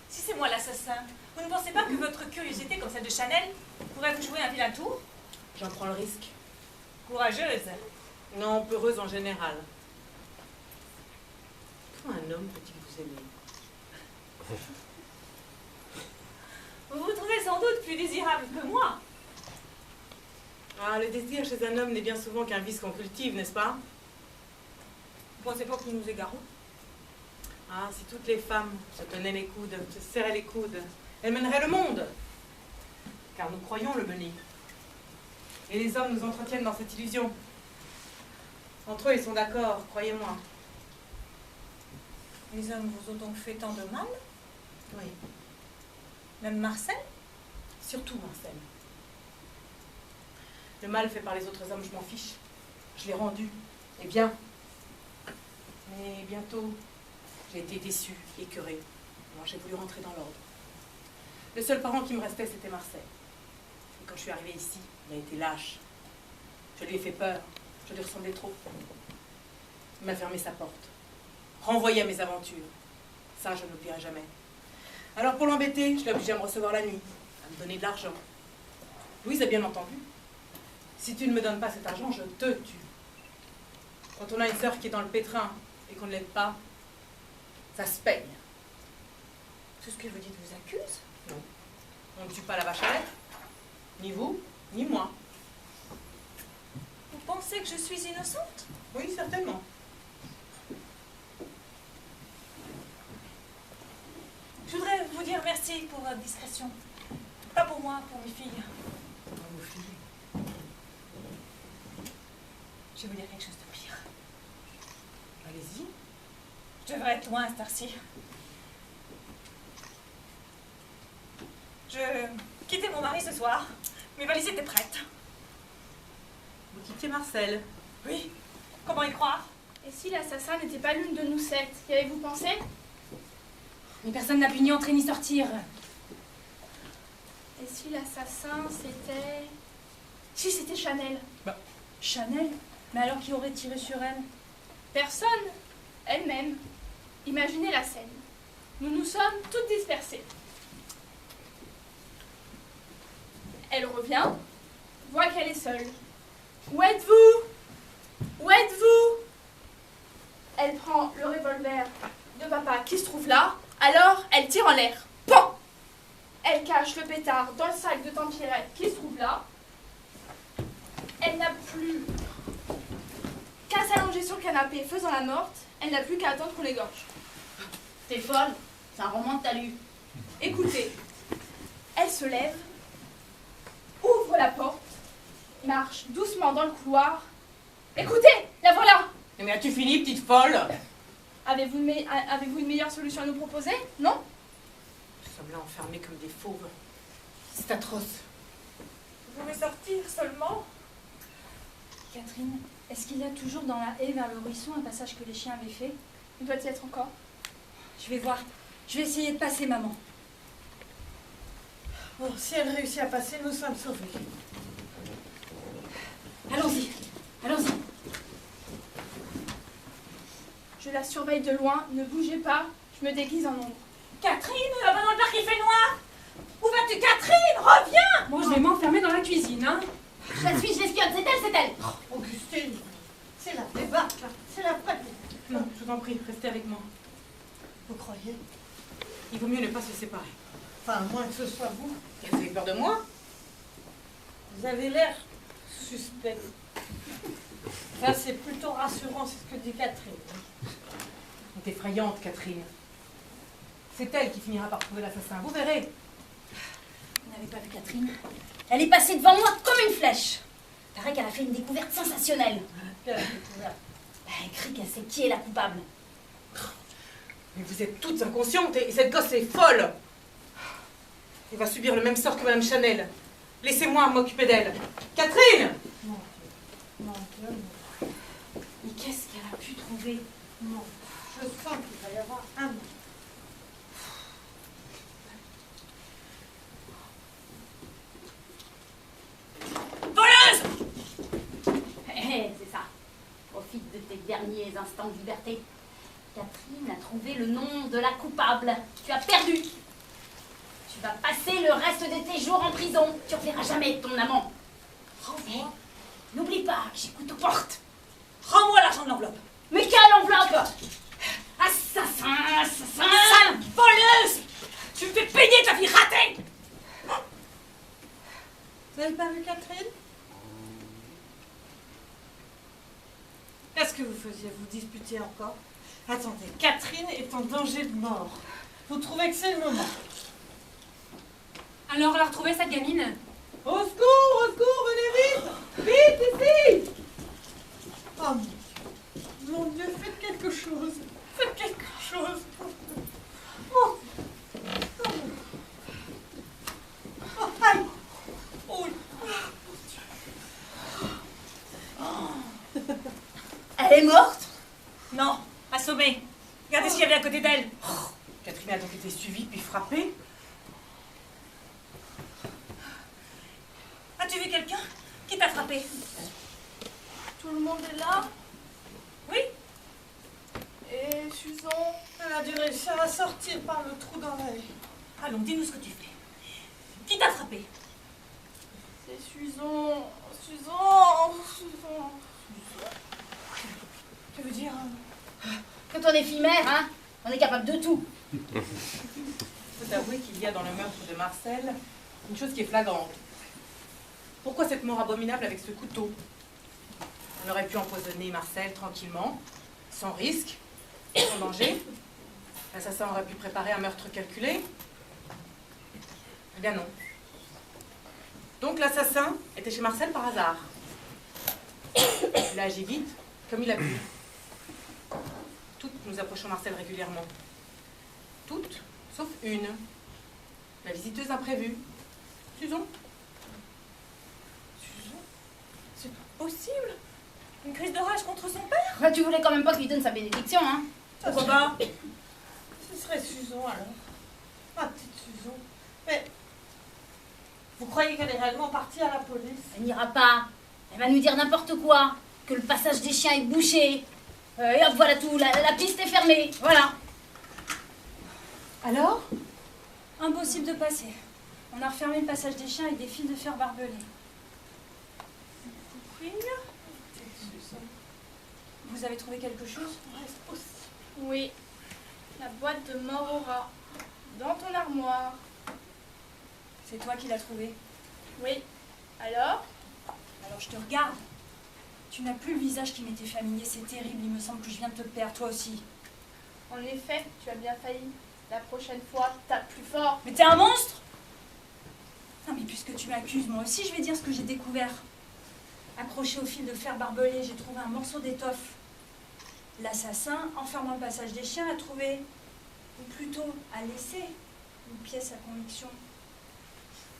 Si c'est moi l'assassin, vous ne pensez pas que votre curiosité, comme celle de Chanel, pourrait vous jouer un vilain tour? J'en prends le risque. Courageuse. Non, peureuse en général. Comment un homme peut-il vous aimer? Vous vous trouvez sans doute plus désirable que moi. Ah, le désir chez un homme n'est bien souvent qu'un vice qu'on cultive, n'est-ce pas? Vous pensez pas que nous nous égarons? Ah, si toutes les femmes se tenaient les coudes, se serraient les coudes, elles mèneraient le monde. Car nous croyons le mener. Et les hommes nous entretiennent dans cette illusion. Entre eux, ils sont d'accord, croyez-moi. Les hommes vous ont donc fait tant de mal? Oui, Même Marcel? surtout Marcel. Le mal fait par les autres hommes, je m'en fiche. Je l'ai rendu. Et bien. Mais bientôt, j'ai été déçue, écœurée. Alors j'ai voulu rentrer dans l'ordre. Le seul parent qui me restait, c'était Marcel. Et quand je suis arrivée ici, il a été lâche. Je lui ai fait peur. Je lui ressemblais trop. Il m'a fermé sa porte. Renvoyé à mes aventures. Ça, je ne l'oublierai jamais. Alors pour l'embêter, je l'ai obligé à me recevoir la nuit, à me donner de l'argent. Louise a bien entendu. Si tu ne me donnes pas cet argent, je te tue. Quand on a une sœur qui est dans le pétrin et qu'on ne l'aide pas, ça se peigne. Tout ce que vous dites vous accuse? Non. On ne tue pas la vache à lait. Ni vous, ni moi. Vous pensez que je suis innocente? Oui, certainement. Je voudrais vous dire merci pour votre discrétion. Pas pour moi, pour mes filles. Vos filles. Je vais vous dire quelque chose de pire. Allez-y. Je devrais être loin à cette heure-ci. Je quittais mon mari ce soir. Mes valises étaient prêtes. Vous quittez Marcel. Oui. Comment y croire? Et si l'assassin n'était pas l'une de nous 7, y avez-vous pensé? Mais personne n'a pu ni entrer ni sortir. Et si l'assassin c'était... Si c'était Chanel? Chanel? Mais alors qui aurait tiré sur elle? Personne. Elle-même. Imaginez la scène. Nous nous sommes toutes dispersées. Elle revient, voit qu'elle est seule. Où êtes-vous? Où êtes-vous? Elle prend le revolver de papa qui se trouve là, alors elle tire en l'air. Pan! Elle cache le pétard dans le sac de tante Pierrette qui se trouve là. Elle n'a plus qu'à s'allonger sur le canapé faisant la morte, elle n'a plus qu'à attendre qu'on l'égorge. T'es folle, c'est un roman que t'as lu. Écoutez, elle se lève, ouvre la porte, marche doucement dans le couloir. Écoutez, la voilà! Mais as-tu fini, petite folle? Avez-vous une meilleure solution à nous proposer? Non? Nous sommes là enfermés comme des fauves. C'est atroce. Vous pouvez sortir seulement. Catherine, est-ce qu'il y a toujours dans la haie vers le ruisseau un passage que les chiens avaient fait? Il doit y être encore. Je vais voir. Je vais essayer de passer, maman. Bon, si elle réussit à passer, nous sommes sauvés. Allons-y, allons-y. Je la surveille de loin, ne bougez pas, je me déguise en ombre. Catherine, là-bas dans le parc, il fait noir. Où vas-tu, Catherine? Reviens. Bon, je vais m'enfermer dans la cuisine, hein. Je la suis, je l'espionne, c'est elle, c'est elle. Augustine, c'est la débarque, là. C'est la vraie. Non, je vous en prie, restez avec moi. Vous croyez? Il vaut mieux ne pas se séparer. Enfin, à moins que ce soit vous. Vous avez peur de moi? Vous avez l'air suspect. Enfin, c'est plutôt rassurant, c'est ce que dit Catherine. C'est effrayante, Catherine. C'est elle qui finira par trouver l'assassin, vous verrez. Vous n'avez pas vu Catherine? Elle est passée devant moi comme une flèche. Paraît qu'elle a fait une découverte sensationnelle. Quelle découverte. Elle crie qu'elle sait qui est la coupable. Mais vous êtes toutes inconscientes et cette gosse est folle. Elle va subir le même sort que Madame Chanel. Laissez-moi m'occuper d'elle. Catherine! Mon Dieu. Mon Dieu, non. Mais qu'est-ce qu'elle a pu trouver? Non. Je sens qu'il va y avoir un mot. C'est ça. Profite de tes derniers instants de liberté. Catherine a trouvé le nom de la coupable. Tu as perdu. Tu vas passer le reste de tes jours en prison. Tu ne reverras jamais ton amant. Rends-moi. N'oublie pas que j'écoute aux portes. Rends-moi l'argent de l'enveloppe. Mais quelle enveloppe? Assassin, assassin! Sale voleuse. Tu me fais payer ta vie ratée. Vous n'avez pas vu Catherine? Qu'est-ce que vous faisiez? Vous disputiez encore? Attendez, Catherine est en danger de mort. Vous trouvez que c'est le moment? Alors, on a retrouvé cette gamine? Au secours, venez vite! Vite ici! Oh mon Dieu. Mon Dieu, faites quelque chose. Faites quelque chose. Oh. Oh. Oh, aïe. Oh. Elle est morte? Non, assommée. Regardez ce qu'il y avait à côté d'elle. Catherine a donc été suivie puis frappée. As-tu vu quelqu'un qui t'a frappé? Tout le monde est là? Oui. Et Susan? Elle a dû réussir à sortir par le trou dans l'œil. Allons, dis-nous ce que tu fais. Qui t'a frappé? C'est Susan. Susan. Tu veux dire Quand on est fille mère, hein, on est capable de tout. Il faut avouer qu'il y a dans le meurtre de Marcel une chose qui est flagrante. Pourquoi cette mort abominable avec ce couteau? On aurait pu empoisonner Marcel tranquillement, sans risque, sans danger. L'assassin aurait pu préparer un meurtre calculé. Eh bien non. Donc l'assassin était chez Marcel par hasard. Il a agi vite, comme il a pu. Toutes nous approchons Marcel régulièrement. Toutes, sauf une. La visiteuse imprévue. Susan. C'est pas possible. Une crise de rage contre son père? Bah, tu voulais quand même pas qu'il lui donne sa bénédiction, hein? Pourquoi pas? Ce serait Susan alors. Ma petite Susan. Mais vous croyez qu'elle est réellement partie à la police? Elle n'ira pas. Elle va nous dire n'importe quoi. Que le passage des chiens est bouché. Et hop, voilà tout. La piste est fermée. Voilà. Alors? Impossible de passer. On a refermé le passage des chiens avec des fils de fer barbelés. Vous avez trouvé quelque chose? Oui. La boîte de mort au rat. Dans ton armoire. C'est toi qui l'as trouvé. Oui. Alors? Alors je te regarde. Tu n'as plus le visage qui m'était familier, c'est terrible, il me semble que je viens de te perdre, toi aussi. En effet, tu as bien failli. La prochaine fois, tape plus fort. Mais t'es un monstre! Non mais puisque tu m'accuses, moi aussi je vais dire ce que j'ai découvert. Accroché au fil de fer barbelé, j'ai trouvé un morceau d'étoffe. L'assassin, en fermant le passage des chiens, a trouvé, ou plutôt a laissé, une pièce à conviction.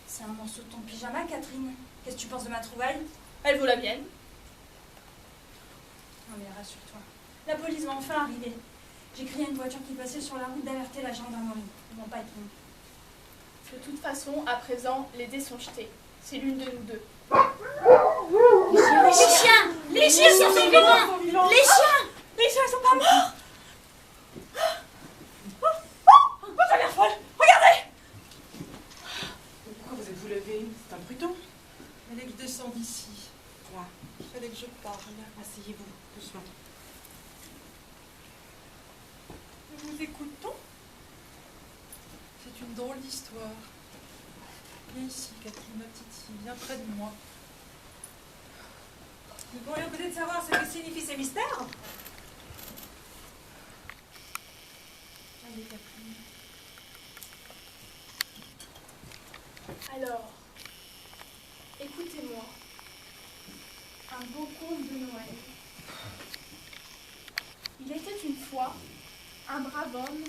C'est un morceau de ton pyjama, Catherine. Qu'est-ce que tu penses de ma trouvaille? Elle vaut la mienne. Non mais rassure-toi. La police va enfin arriver. J'ai crié à une voiture qui passait sur la route d'alerter la gendarmerie. Ils vont pas être longs. De toute façon, à présent, les dés sont jetés. C'est l'une de nous deux. Les chiens! Les chiens sont vivants! Les chiens! Les chiens, ils sont pas morts. Oh, t'as l'air folle. Regardez. Pourquoi vous êtes-vous levé? C'est un pruton. Il fallait que je descende ici. Là, Il fallait que je parle. asseyez-vous, doucement. Nous écoutons. C'est une drôle d'histoire. Viens ici, Catherine, ma petite fille, viens près de moi. Nous pourrions peut-être savoir ce que signifient ces mystères. Allez, Catherine. Alors, écoutez-moi. Un beau conte de Noël. Il était une fois un brave homme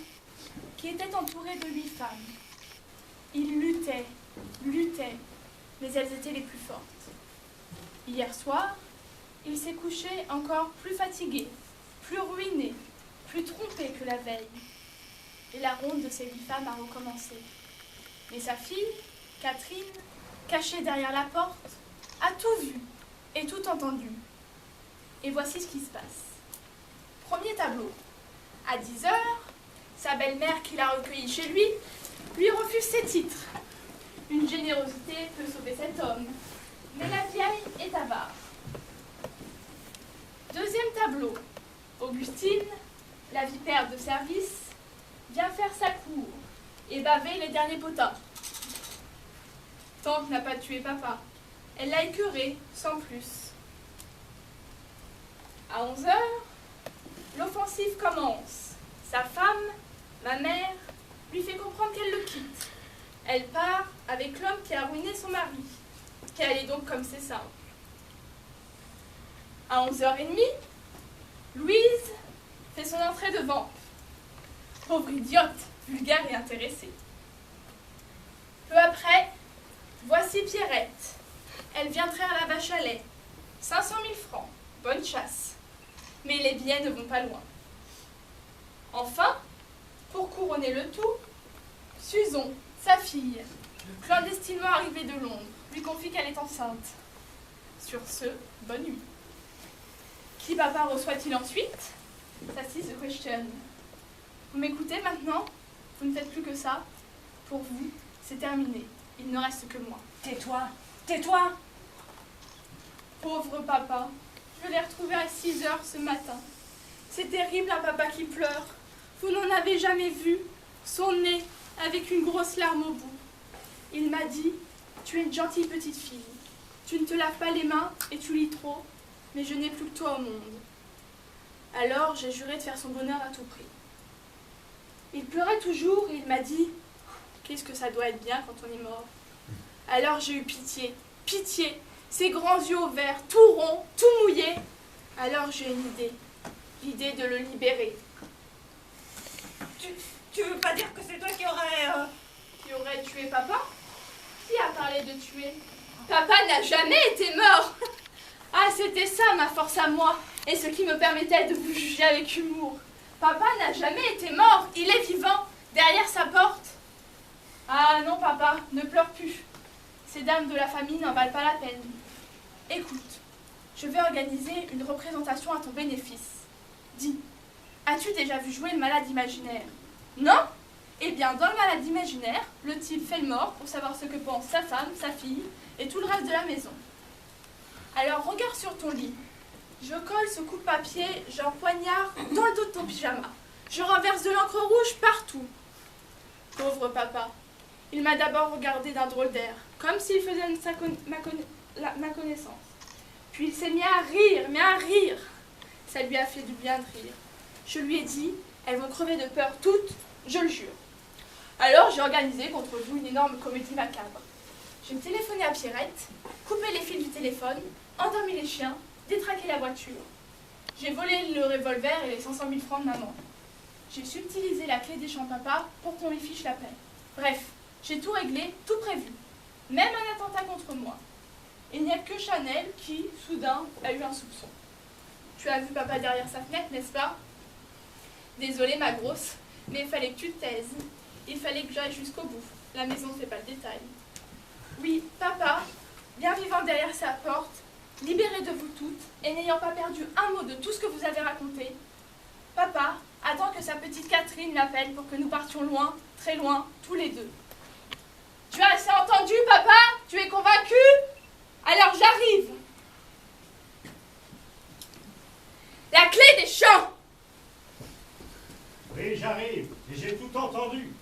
qui était entouré de 8 femmes. Il luttait, mais elles étaient les plus fortes. Hier soir, il s'est couché encore plus fatigué, plus ruiné, plus trompé que la veille. Et la ronde de ces 8 femmes a recommencé. Mais sa fille, Catherine, cachée derrière la porte, a tout vu et tout entendu. Et voici ce qui se passe. Premier tableau. À 10h, sa belle-mère qui l'a recueilli chez lui refuse ses titres. Une générosité peut sauver cet homme, mais la vieille est avare. Deuxième tableau. Augustine, la vipère de service, vient faire sa cour et baver les derniers potins. Tante n'a pas tué papa. Elle l'a écœuré, sans plus. À 11h, l'offensive commence. Sa femme, ma mère, lui fait comprendre qu'elle le quitte. Elle part avec l'homme qui a ruiné son mari. Qu'elle est donc comme c'est simple. À 11h30, Louise fait son entrée de vamp. Pauvre idiote, vulgaire et intéressée. Peu après, voici Pierrette. Elle vient traire la vache à lait. 500 000 francs, bonne chasse. Mais les billets ne vont pas loin. Enfin, pour couronner le tout, Susan, sa fille, clandestinement arrivée de Londres, lui confie qu'elle est enceinte. Sur ce, bonne nuit. Qui papa reçoit-il ensuite? That is the question. Vous m'écoutez maintenant? Vous ne faites plus que ça. Pour vous, c'est terminé. Il ne reste que moi. Tais-toi, tais-toi! Pauvre papa, je l'ai retrouvé à 6h ce matin. C'est terrible un papa qui pleure. Vous n'en avez jamais vu. Son nez avec une grosse larme au bout. Il m'a dit, tu es une gentille petite fille. Tu ne te laves pas les mains et tu lis trop, mais je n'ai plus que toi au monde. Alors j'ai juré de faire son bonheur à tout prix. Il pleurait toujours et il m'a dit, qu'est-ce que ça doit être bien quand on est mort. Alors j'ai eu pitié, pitié, ses grands yeux au vert, tout ronds, tout mouillés. Alors j'ai une idée, l'idée de le libérer. Tu veux pas dire que c'est toi qui aurais tué papa? Qui a parlé de tuer? Papa n'a jamais été mort. Ah, c'était ça ma force à moi, et ce qui me permettait de vous juger avec humour. Papa n'a jamais été mort, il est vivant, derrière sa porte. Ah non papa, ne pleure plus. Ces dames de la famille n'en valent pas la peine. Écoute, je vais organiser une représentation à ton bénéfice. Dis, as-tu déjà vu jouer le malade imaginaire? Non? Eh bien, dans le malade imaginaire, le type fait le mort pour savoir ce que pense sa femme, sa fille et tout le reste de la maison. Alors, regarde sur ton lit. Je colle ce coup de papier, genre poignard, dans le dos de ton pyjama. Je renverse de l'encre rouge partout. Pauvre papa. Il m'a d'abord regardé d'un drôle d'air, comme s'il faisait ma connaissance. Puis il s'est mis à rire, mais à rire. Ça lui a fait du bien de rire. Je lui ai dit, elles vont crever de peur toutes, je le jure. Alors j'ai organisé contre vous une énorme comédie macabre. J'ai téléphoné à Pierrette, coupé les fils du téléphone, endormi les chiens, détraqué la voiture. J'ai volé le revolver et les 500 000 francs de maman. J'ai subtilisé la clé des champs papa pour qu'on lui fiche la paix. Bref, j'ai tout réglé, tout prévu. Même un attentat contre moi. Il n'y a que Chanel qui, soudain, a eu un soupçon. Tu as vu papa derrière sa fenêtre, n'est-ce pas? Désolée, ma grosse, mais il fallait que tu te taises. Il fallait que j'aille jusqu'au bout. La maison ne fait pas le détail. Oui, papa, bien vivant derrière sa porte, libéré de vous toutes, et n'ayant pas perdu un mot de tout ce que vous avez raconté, papa attend que sa petite Catherine l'appelle pour que nous partions loin, très loin, tous les deux. Tu as assez entendu, papa? Tu es convaincu? Alors j'arrive. La clé des champs! Oui, j'arrive, et j'ai tout entendu.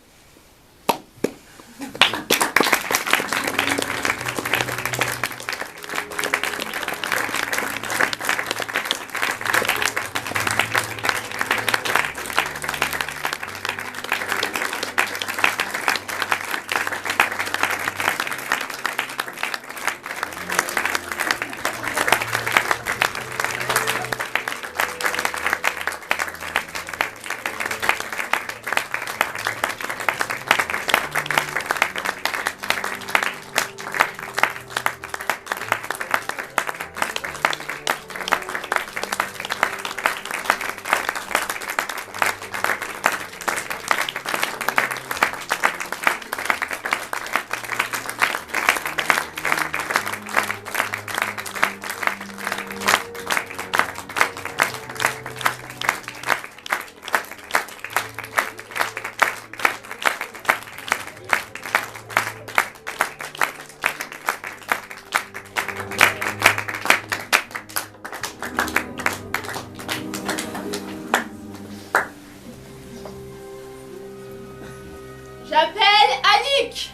J'appelle Annick!